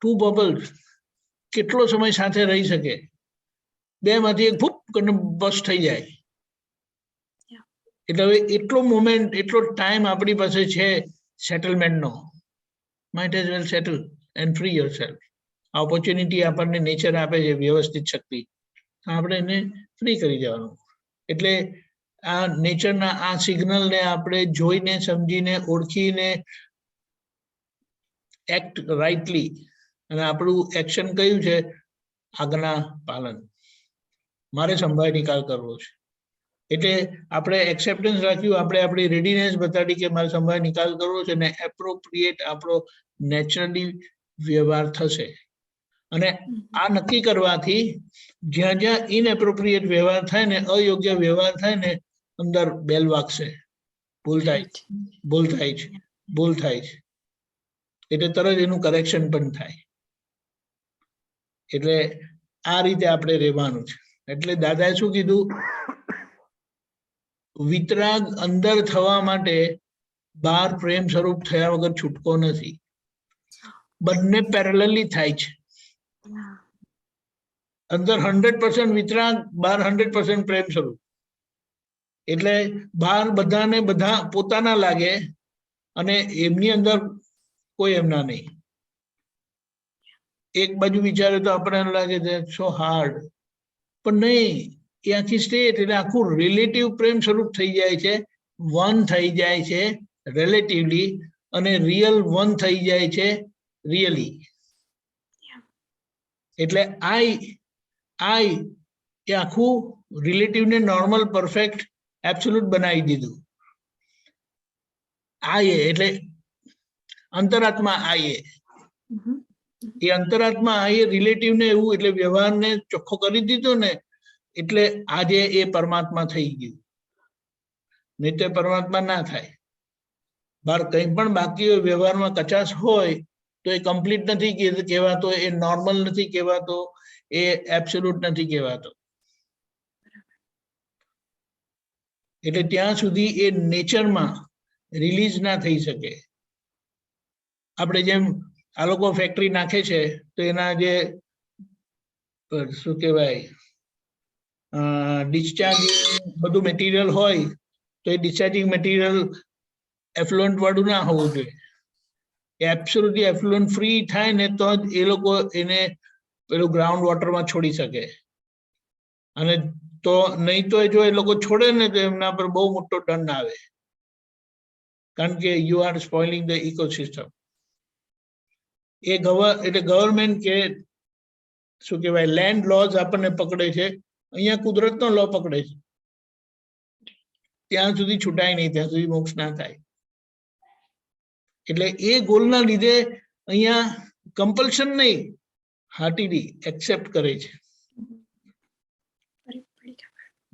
two bubbles કેટલો સમય સાથે રહી શકે? બે માંથી એક ફૂપ કરીને બસ થઈ જાય. એટલે હવે એટલો મોમેન્ટ, એટલો ટાઈમ આપણી પાસે છે સેટલમેન્ટનો. Might as well settle and free yourself. આ ઓપોર્ચ્યુનિટી આપણને નેચર આપે છે, વ્યવસ્થિત શક્તિ, આપણે એને ફ્રી કરી દેવાનું. એટલે આ નેચરના આ સિગ્નલને આપણે જોઈને, સમજીને, ઓળખીને એક્ટ રાઇટલી, અને આપણું એક્શન કયું છે? આજ્ઞા પાલન. મારે સંભાળ નિકાલ કરવો છે. એટલે આપણે એક્સેપ્ટન્સ રાખ્યું, આપણે આપણી રેડીનેસ બતાડી કે મારે સંભાળ નિકાલ કરવો છે, ને એપ્રોપ્રિએટ આપણો નેચરલી વ્યવહાર થશે. અને આ નક્કી કરવાથી જ્યાં જ્યાં ઇનએપ્રોપ્રિએટ વ્યવહાર થાય ને, અયોગ્ય વ્યવહાર થાય ને, અંદર બેલ વાગશે, ભૂલ થાય છે, ભૂલ થાય છે, ભૂલ થાય છે. એટલે તરત એનું કરેક્શન પણ થાય. એટલે આ રીતે આપણે રહેવાનું છે. એટલે દાદાએ શું કીધું, વિતરાગ અંદર થવા માટે બહાર પ્રેમ સ્વરૂપ થયા વગર છૂટકો નથી. બંને પેરેલલી થાય છે. અંદર 100% વિતરાગ, બહાર 100% પ્રેમ સ્વરૂપ. એટલે બહાર બધાને બધા પોતાના લાગે અને એમની અંદર કોઈ એમના નહીં. એક બાજુ વિચારે તો આપણને એમ લાગે છે સો હાર્ડ, પણ નહીં, એ આખી સ્ટેટ એટલે આખું રિલેટિવ પ્રેમ સ્વરૂપ થઈ જાય છે, વન થઈ જાય છે રિલેટિવલી, અને રિયલ વન થઈ જાય છે રિયલી. એટલે આઈ એ આખું રિલેટિવને નોર્મલ, પરફેક્ટ, એબ્સોલ્યુટ બનાવી દીધું. આઈ એટલે અંતરાત્મા, આઈ એ અંતરાત્મા, આઈ રિલેટિવને એવું, એટલે વ્યવહારને ચોખ્ખો કરી દીધો ને, એટલે આજે એ પરમાત્મા થઈ ગયું. નહીં તો પરમાત્મા ના થાય. બહાર કંઈ પણ બાકી હોય, વ્યવહારમાં કચાશ હોય, તો એ કમ્પ્લીટ નથી કહેવાતો, એ નોર્મલ નથી કહેવાતો, એ એબ્સોલ્યુટ નથી કહેવાતો. એટલે ત્યાં સુધી એ નેચરમાં રિલીઝ ના થઈ શકે. આપણે જેમ આ લોકો ફેક્ટરી નાખે છે, તો એના જે શું કહેવાય, ડિસ્ચાર્જિંગ બધું મટીરિયલ હોય, તો એ ડિસ્ચાર્જિંગ મટીરિયલ એફ્લુઅન્ટ વાળું ના હોવું જોઈએ. એબ્સોલ્યુટલી એફ્લુઅન્ટ ફ્રી થાય ને, તો જ એ લોકો એને પેલું ગ્રાઉન્ડ વોટરમાં છોડી શકે. અને તો નહીં તો જો એ લોકો છોડે ને, તો એમના પર બહુ મોટો દંડ આવે, કારણ કે યુ આર સ્પોઇલિંગ ધ ઇકોસિસ્ટમ. એટલે ગવર્મેન્ટ કે શું કહેવાય, લેન્ડ લોઝ આપણને પકડે છે, અહીંયા કુદરતનો લો પકડે છે. ત્યાં સુધી છૂટાય નહીં, ત્યાં સુધી મોક્ષ ના થાય. એટલે એ ગોલના લીધે અહીંયા કમ્પલ્શન નહીં, હાર્ટીલી એક્સેપ્ટ કરે છે.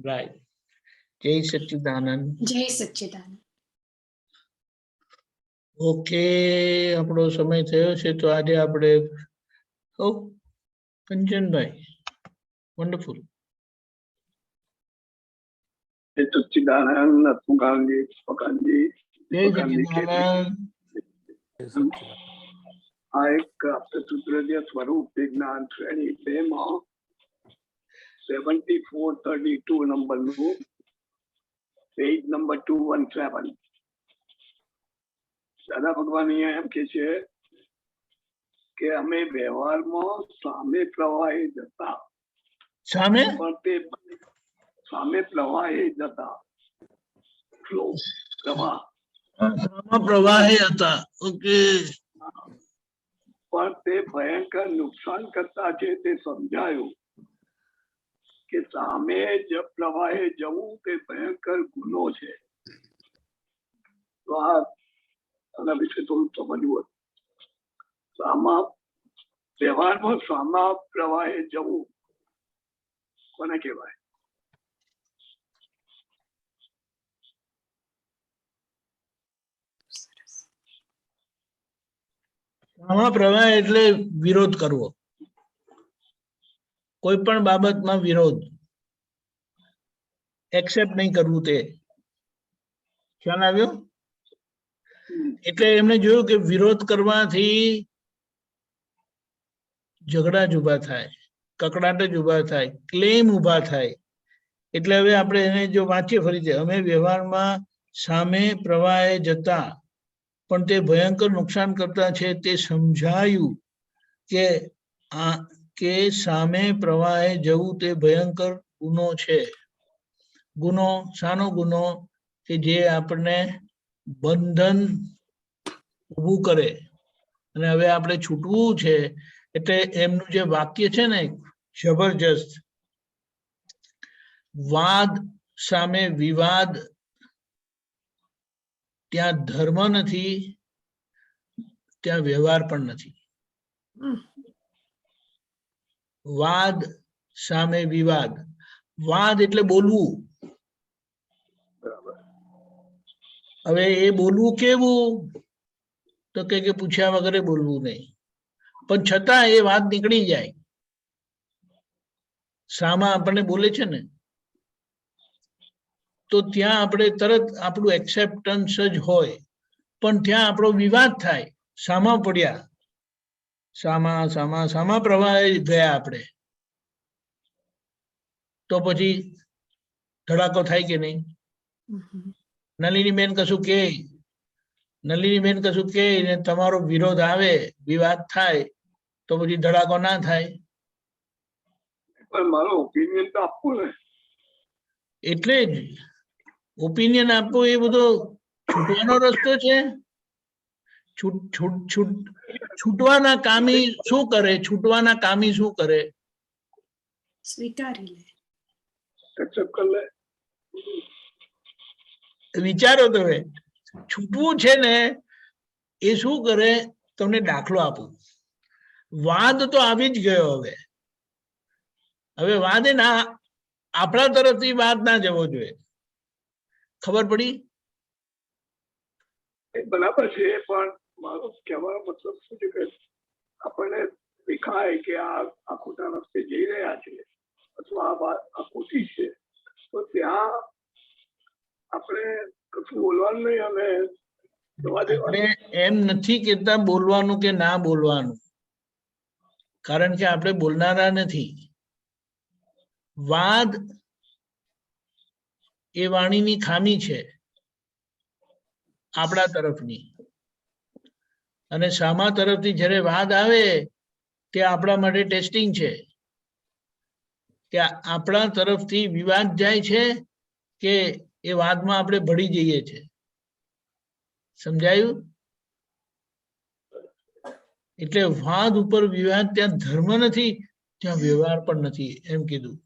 રાઈટ. જય સચ્ચિદાનંદ. જય સચ્ચિદાનંદ. ઓકે, આપણો સમય થયો છે, તો આજે આપણે કંચનભાઈ, વન્ડરફુલ. જય સચ્ચિદાનંદ, અતુકાલજી, સ્વકાલજી. જય સચ્ચિદાનંદ. આ એક સૂત્રજ્ય સ્વરૂપ વિજ્ઞાન શ્રેણી 2 માં 7432 નંબરનું પેજ નંબર 217 દાદા ભગવાન અહીંયા એમ કે છે કે અમે વ્યવહારમાં સામે પ્રવાહે જતા સામે પણ તે સામે પ્રવાહે જતા ફ્લો પ્રવાહ પ્રવાહે હતા. ઓકે. પણ તે ભયંકર નુકસાન કરતા છે તે સમજાયું કે સામે જ પ્રવાહે જવું તે ભયંકર ગુનો છે. તો આના વિશે થોડું સમજવું. સામા વ્યવહારમાં સામા પ્રવાહે જવું કોને કહેવાય? સામા પ્રવાહ એટલે વિરોધ કરવો, કોઈ પણ બાબતમાં વિરોધ, એક્સેપ્ટ નહીં કરવું, તે ખ્યાલ આવ્યો? એટલે એમણે જોયું કે વિરોધ કરવાથી ઝઘડા જ ઉભા થાય, કકડાટ જ ઉભા થાય, ક્લેમ ઉભા થાય. એટલે હવે આપણે એને જો વાંચીએ ફરીથી, અમે વ્યવહારમાં સામે પ્રવાહે જતા પણ તે ભયંકર નુકસાન કરતા છે તે સમજાયું કે સામે પ્રવાહે જવું તે ભયંકર ગુનો છે. ગુનો શાનો ગુનો? કે જે આપણને બંધન ઊભું કરે અને હવે આપણે છૂટવું છે. એટલે એમનું જે વાક્ય છે ને જબરજસ્ત, વાદ સામે વિવાદ, ત્યાં ધર્મ નથી, ત્યાં વ્યવહાર પણ નથી. વાદ સામે વિવાદ. વાદ એટલે બોલવું. હવે એ બોલવું કેવું? તો કે પૂછ્યા વગરે બોલવું નહીં, પણ છતાં એ વાત નીકળી જાય. સામા આપણને બોલે છે ને, તો ત્યાં આપણે તરત આપણું એક્સેપ્ટન્સ જ હોય, પણ ત્યાં આપણો વિવાદ થાય. સામા પડ્યા, સામા સામા સામા પ્રવાહે ગયા આપણે, તો પછી ધડાકો થાય કે નહીં? નલિનીબેન કશું કે, નલિનીબેન કશું કે ને તમારો વિરોધ આવે, વિવાદ થાય, તો પછી ધડાકો ના થાય? પણ મારો ઓપિનિયન તો આપવું ને. એટલે જ ઓપિનિયન આપવો એ બધો છૂટવાનો રસ્તો છે. છૂટવાના કામી શું કરે? છૂટવાના કામી શું કરે? સ્વીકારી લે, એક્સેપ્ટ કરી લે. વિચારો તમે, છૂટવું છે ને એ શું કરે? તમને દાખલો આપું. વાદ તો આવી જ ગયો. હવે વાદ એ ના આપણા તરફથી વાદ ના જવો જોઈએ. ખબર પડી? બરાબર છે, પણ મારો કહેવાનો મતલબ શું છે કે આપણને દેખાય કે આ ખોટા રસ્તે જઈ રહ્યા છે અથવા આ ખોટી છે, તો ત્યાં આપણે કશું બોલવાનું નહીં. અમે આપણે એમ નથી કહેતા બોલવાનું કે ના બોલવાનું, કારણ કે આપણે બોલનારા નથી. વાદ એ વાણીની ખામી છે આપણા તરફની, અને સામા તરફથી જ્યારે વાદ આવે તે આપણા માટે ટેસ્ટિંગ છે કે આપણા તરફથી વિવાદ જાય છે કે એ વાદમાં આપણે ભળી જઈએ છીએ. સમજાયું? એટલે વાદ ઉપર વિવાદ, ત્યાં ધર્મ નથી, ત્યાં વ્યવહાર પણ નથી, એમ કીધું.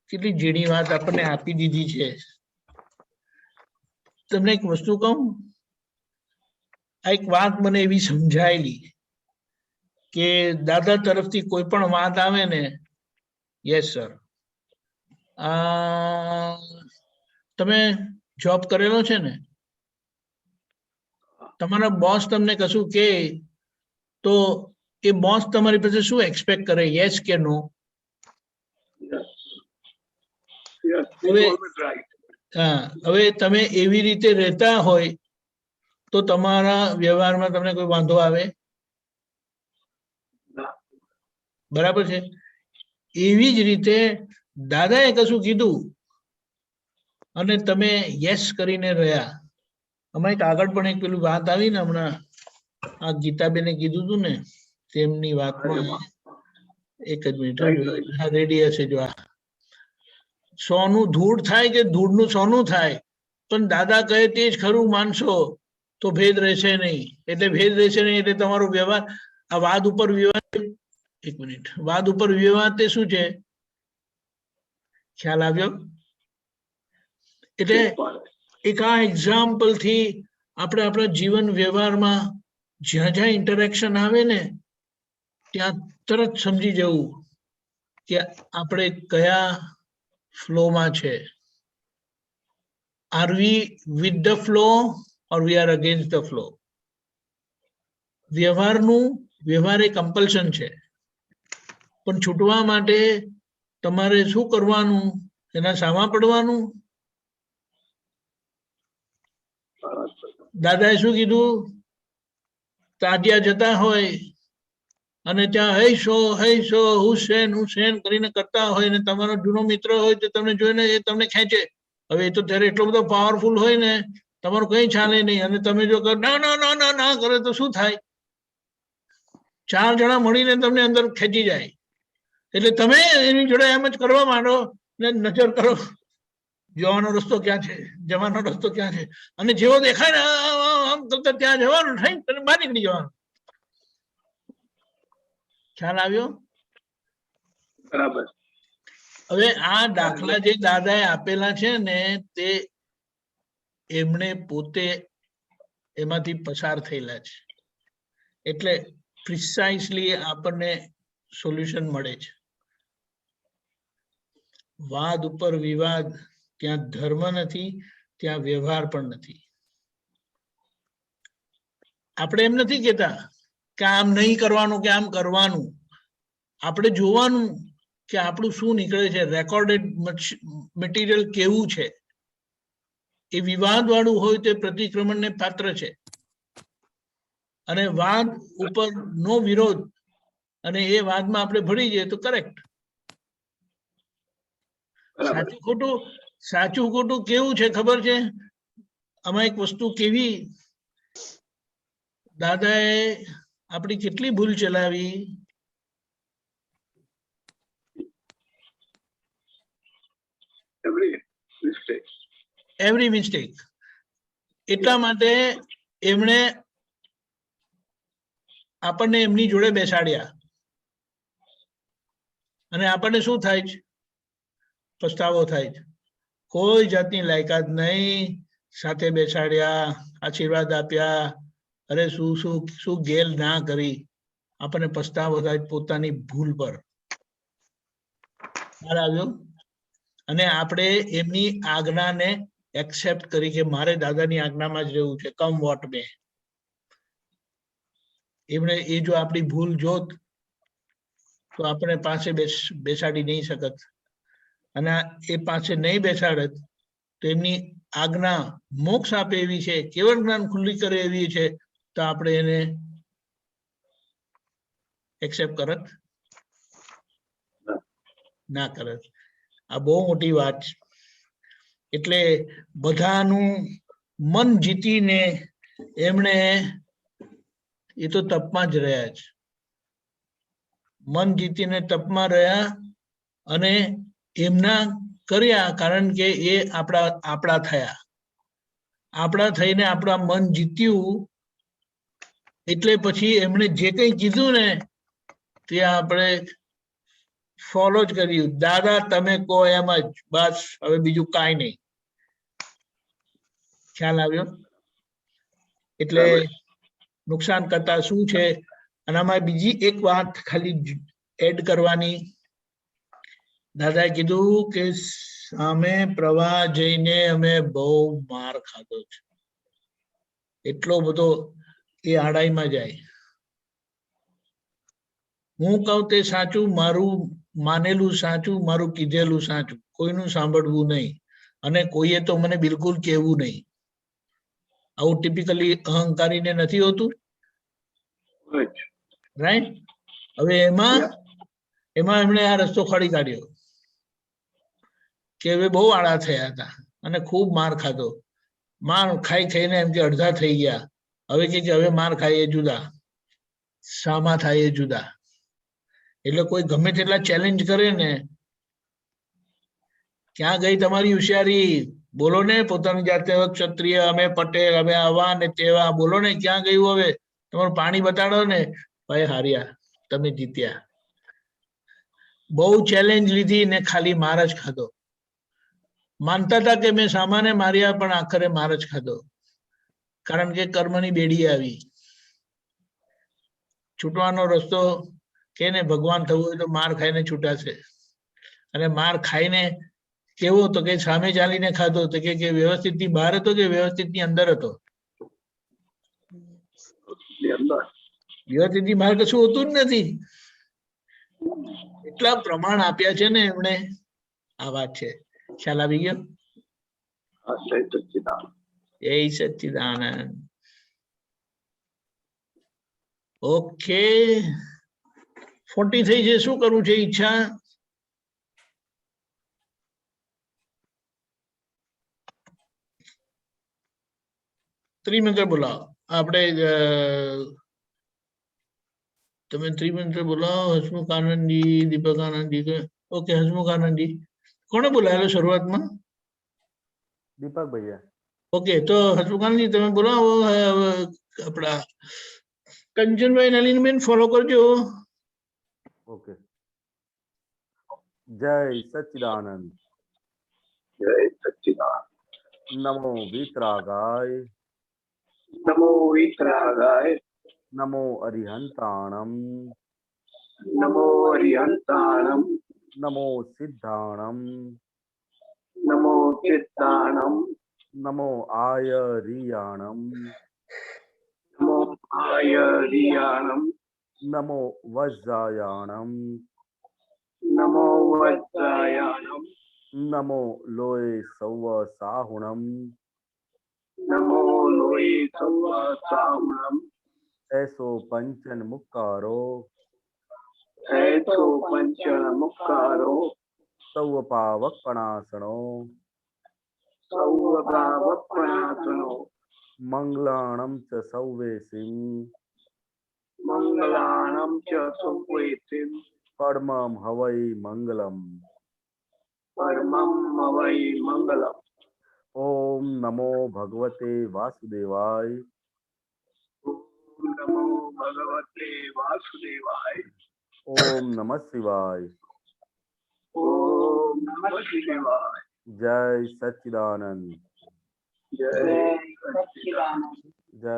કેટલી ઝીણી વાત આપણને આપી દીધી છે. તમને એક વસ્તુ કહું, આ એક વાત મને એવી સમજાયેલી કે દાદા તરફથી કોઈ પણ વાત આવે ને, યસ સર, તમે જોબ કરેલો છે ને, તમારા બોસ તમને કશું કે તો એ બોસ તમારી પાસે શું એક્સપેક્ટ કરે? યસ કે નો? હવે તમે એવી રીતે રહેતા હોય તો તમારા વ્યવહારમાં તમને કોઈ વાંધો આવે? બરાબર છે. એવી જ રીતે દાદાએ કશું કીધું અને તમે યસ કરીને રહ્યા. અમારે આગળ પણ એક પેલું વાત આવી ને હમણાં આ ગીતાબેને કીધું હતું ને તેમની વાતમાં એક જ મિનિટ રેડી હશે જો આ સોનું ધૂળ થાય કે ધૂળનું સોનું થાય પણ દાદા કહે તે જ ખરું માનશો તો ભેદ રહેશે નહીં. એટલે ભેદ રહેશે નહીં એટલે તમારો વ્યવહાર આ વાદ ઉપર વિવાદ એક મિનિટ વાદ ઉપર વિવાદ તે શું છે ખ્યાલ આવ્યો? એટલે એક આ એક્ઝામ્પલ થી આપણે આપણા જીવન વ્યવહારમાં જ્યાં જ્યાં ઇન્ટરેક્શન આવે ને ત્યાં તરત સમજી જવું કે આપણે કયા ફ્લોમાં છે. Are we with the flow or we are against the flow. વ્યવહાર એ કમ્પલ્શન છે પણ છૂટવા માટે તમારે શું કરવાનું? એના સામા પડવાનું. દાદાએ શું કીધું? તાજિયા જતા હોય અને ત્યાં હૈશો હુસેન હુસેન કરીને કરતા હોય ને તમારો જૂનો મિત્ર હોય તો તમને જોઈને એ તમને ખેંચે. હવે એ તો ત્યારે એટલો બધો પાવરફુલ હોય ને તમારું કઈ ચાલે નહીં અને તમે જો ના ના ના ના ના કરે તો શું થાય? 4 જણા મળીને તમને અંદર ખેંચી જાય. એટલે તમે એની જોડે એમ જ કરવા માંડો ને નજર કરો જવાનો રસ્તો ક્યાં છે, જવાનો રસ્તો ક્યાં છે અને જેવો દેખાય ને આમ કરતા ત્યાં જવાનું થઈ બહાર નીકળી જવાનું. ખ્યાલ આવ્યો? બરાબર. હવે આ દાખલા જે દાદાએ આપેલા છે ને તે એમણે પોતે એમાંથી પસાર થયેલા છે એટલે પ્રિસાઇસલી આપણને સોલ્યુશન મળે છે. વાદ ઉપર વિવાદ ત્યાં ધર્મ નથી, ત્યાં વ્યવહાર પણ નથી. આપણે એમ નથી કહેતા કે આમ નહીં કરવાનું કે આમ કરવાનું. આપણે જોવાનું કે આપણું શું નીકળે છે, રેકોર્ડેડ મટીરિયલ કેવું છે. એ વિવાદ વાળું હોય તે પ્રતિક્રમણને પાત્ર છે અને વાદ ઉપર નો વિરોધ અને એ વાદમાં આપણે ભળી જઈએ તો કરેક્ટ. સાચું ખોટું કેવું છે ખબર છે? આમાં એક વસ્તુ કેવી દાદાએ આપણી કેટલી ભૂલ ચલાવી. Every mistake. એટલા માટે એમણે આપણને એમની જોડે બેસાડ્યા અને આપણને શું થાય છે? પસ્તાવો થાય છે. કોઈ જાતની લાયકાત નહીં, સાથે બેસાડ્યા, આશીર્વાદ આપ્યા, અરે શું શું શું ગેલ ના કરી. આપણને પસ્તાવો થાય પોતાની ભૂલ પર. ખ્યાલ આવ્યો? અને આપણે એમની આજ્ઞાને એક્સેપ્ટ કરી કે મારે દાદાની આજ્ઞામાં જ રહેવું છે, કમ વોટ મે. એમણે એ જો આપણી ભૂલ જોત તો આપણે પાસે બેસાડી નહીં શકત અને એ પાસે નહીં બેસાડત તો એમની આજ્ઞા મોક્ષ આપે એવી છે, કેવળ જ્ઞાન ખુલ્લી કરે એવી છે તો આપણે એને એક્સેપ્ટ કરત ના કરત. આ બહુ મોટી વાત છે. એટલે બધાનું મન જીતીને એમણે એ તો તપમાં જ રહ્યા છે. મન જીતીને તપમાં રહ્યા અને એમના કર્યા કારણ કે એ આપણા થયા. આપણા થઈને આપણા મન જીત્યું એટલે પછી એમણે જે કંઈ કીધું ને તે આપણે ફોલો જ કર્યું. દાદા તમે કહો એમ જ, બસ હવે બીજું કાંઈ નહીં. ખ્યાલ આવ્યો? એટલે નુકસાન કરતા શું છે? અને આમાં બીજી એક વાત ખાલી એડ કરવાની. દાદાએ કીધું કે સામે પ્રવાહ જઈને અમે બહુ માર ખાધો છે. એટલો બધો એ આડાઈમાં જાય. હું કહું તે સાચું, મારું માનેલું સાચું, મારું કીધેલું સાચું, કોઈનું સાંભળવું નહીં અને કોઈએ તો મને બિલકુલ કહેવું નહીં. આવું ટિપિકલી અહંકારીને નથી હોતું, રાઈટ? હવે એમાં એમણે આ રસ્તો ખોલી કાઢ્યો કે હવે બહુ આળા થયા હતા અને ખૂબ માર ખાધો. માર ખાઈ ખાઈને એમ કે અડધા થઈ ગયા. હવે કે હવે માર ખાઈએ જુદા, સામા થાય જુદા. એટલે કોઈ ગમે તેટલા ચેલેન્જ કરે ને, ક્યાં ગઈ તમારી હોશિયારી? બોલો ને પોતાની જાતે, ક્ષત્રિય, અમે પટેલ, અમે આવા ને તેવા, બોલો ને ક્યાં ગયું? હવે તમારું પાણી બતાડો ને. ભાઈ હાર્યા, તમે જીત્યા. બહુ ચેલેન્જ લીધી ને ખાલી માર જ ખાધો. માનતા હતા કે મેં સામાને માર્યા, પણ આખરે માર જ ખાધો. કારણ કે કર્મની બેડી આવી. છૂટવાનો રસ્તો કે ને ભગવાન થવું હોય તો માર ખાઈને છૂટાશે. અને માર ખાઈને કેવો હતો કે સામે ચાલીને ખાધો તો કે વ્યવસ્થિત ની બહાર હતો કે વ્યવસ્થિત ની અંદર હતો? વ્યવસ્થિત ની બહાર કશું હોતું જ નથી. એટલા પ્રમાણ આપ્યા છે ને એમણે. આ વાત છે. ખ્યાલ આવી ગયો? જય સચ્ચિદાનંદ. ઓકે, 40 થઈ છે. શું કરવું છે? ઈચ્છા ત્રિમંત્ર બોલાવો. આપણે તમે ત્રિમંત્ર બોલાવો. હસમુખ આનંદજી, દીપક આનંદજી. ઓકે, હસમુખ આનંદજી. કોને બોલાયેલો શરૂઆતમાં? દીપક ભૈયા. ઓકે, તો હસમુખ આનંદજી તમે બોલાવો. આપણા કંચનભાઈ, નલિનબેન ફોલો કરજો. ઓકે. જય સચ્ચિદાનંદ. જય સચ્ચિદાનંદ. નમો વિતરાગાય. નમો વિતરાગાય. નમો અરિહંતાણમ. નમો અરિહંતાણમ. નમો સિદ્ધાણમ. નમો ચિત્તાણમ. નમો આયરિયાણમ. નમો આયરિયાણમ. નમો વજ્રાયાણમ. નમો વજ્રાયાણમ. નમો લોય સૌવ સાહુણમ. નમો લોય સૌવ સાહુણમ. એસો પંચન મુક્કારો. એસો પંચન મુક્કારો. સૌ પાવકણાસણો. સૌ પાવકણાસણો. મંગલાણમ ચ સૌવેસિમ. મંગલાણમ ચ સૌવેસિમ. પરમમ હવૈ મંગલમ. પરમમ હવૈ મંગલમ. ઓમ નમો ભગવતે વાસુદેવાય. નમો ભગવતે વાસુદેવાય. ઓમ નમઃ શિવાય. ઓમ નમઃ શિવાય. જય સચ્ચિદાનંદ. જય સચ્ચિદાનંદ. જય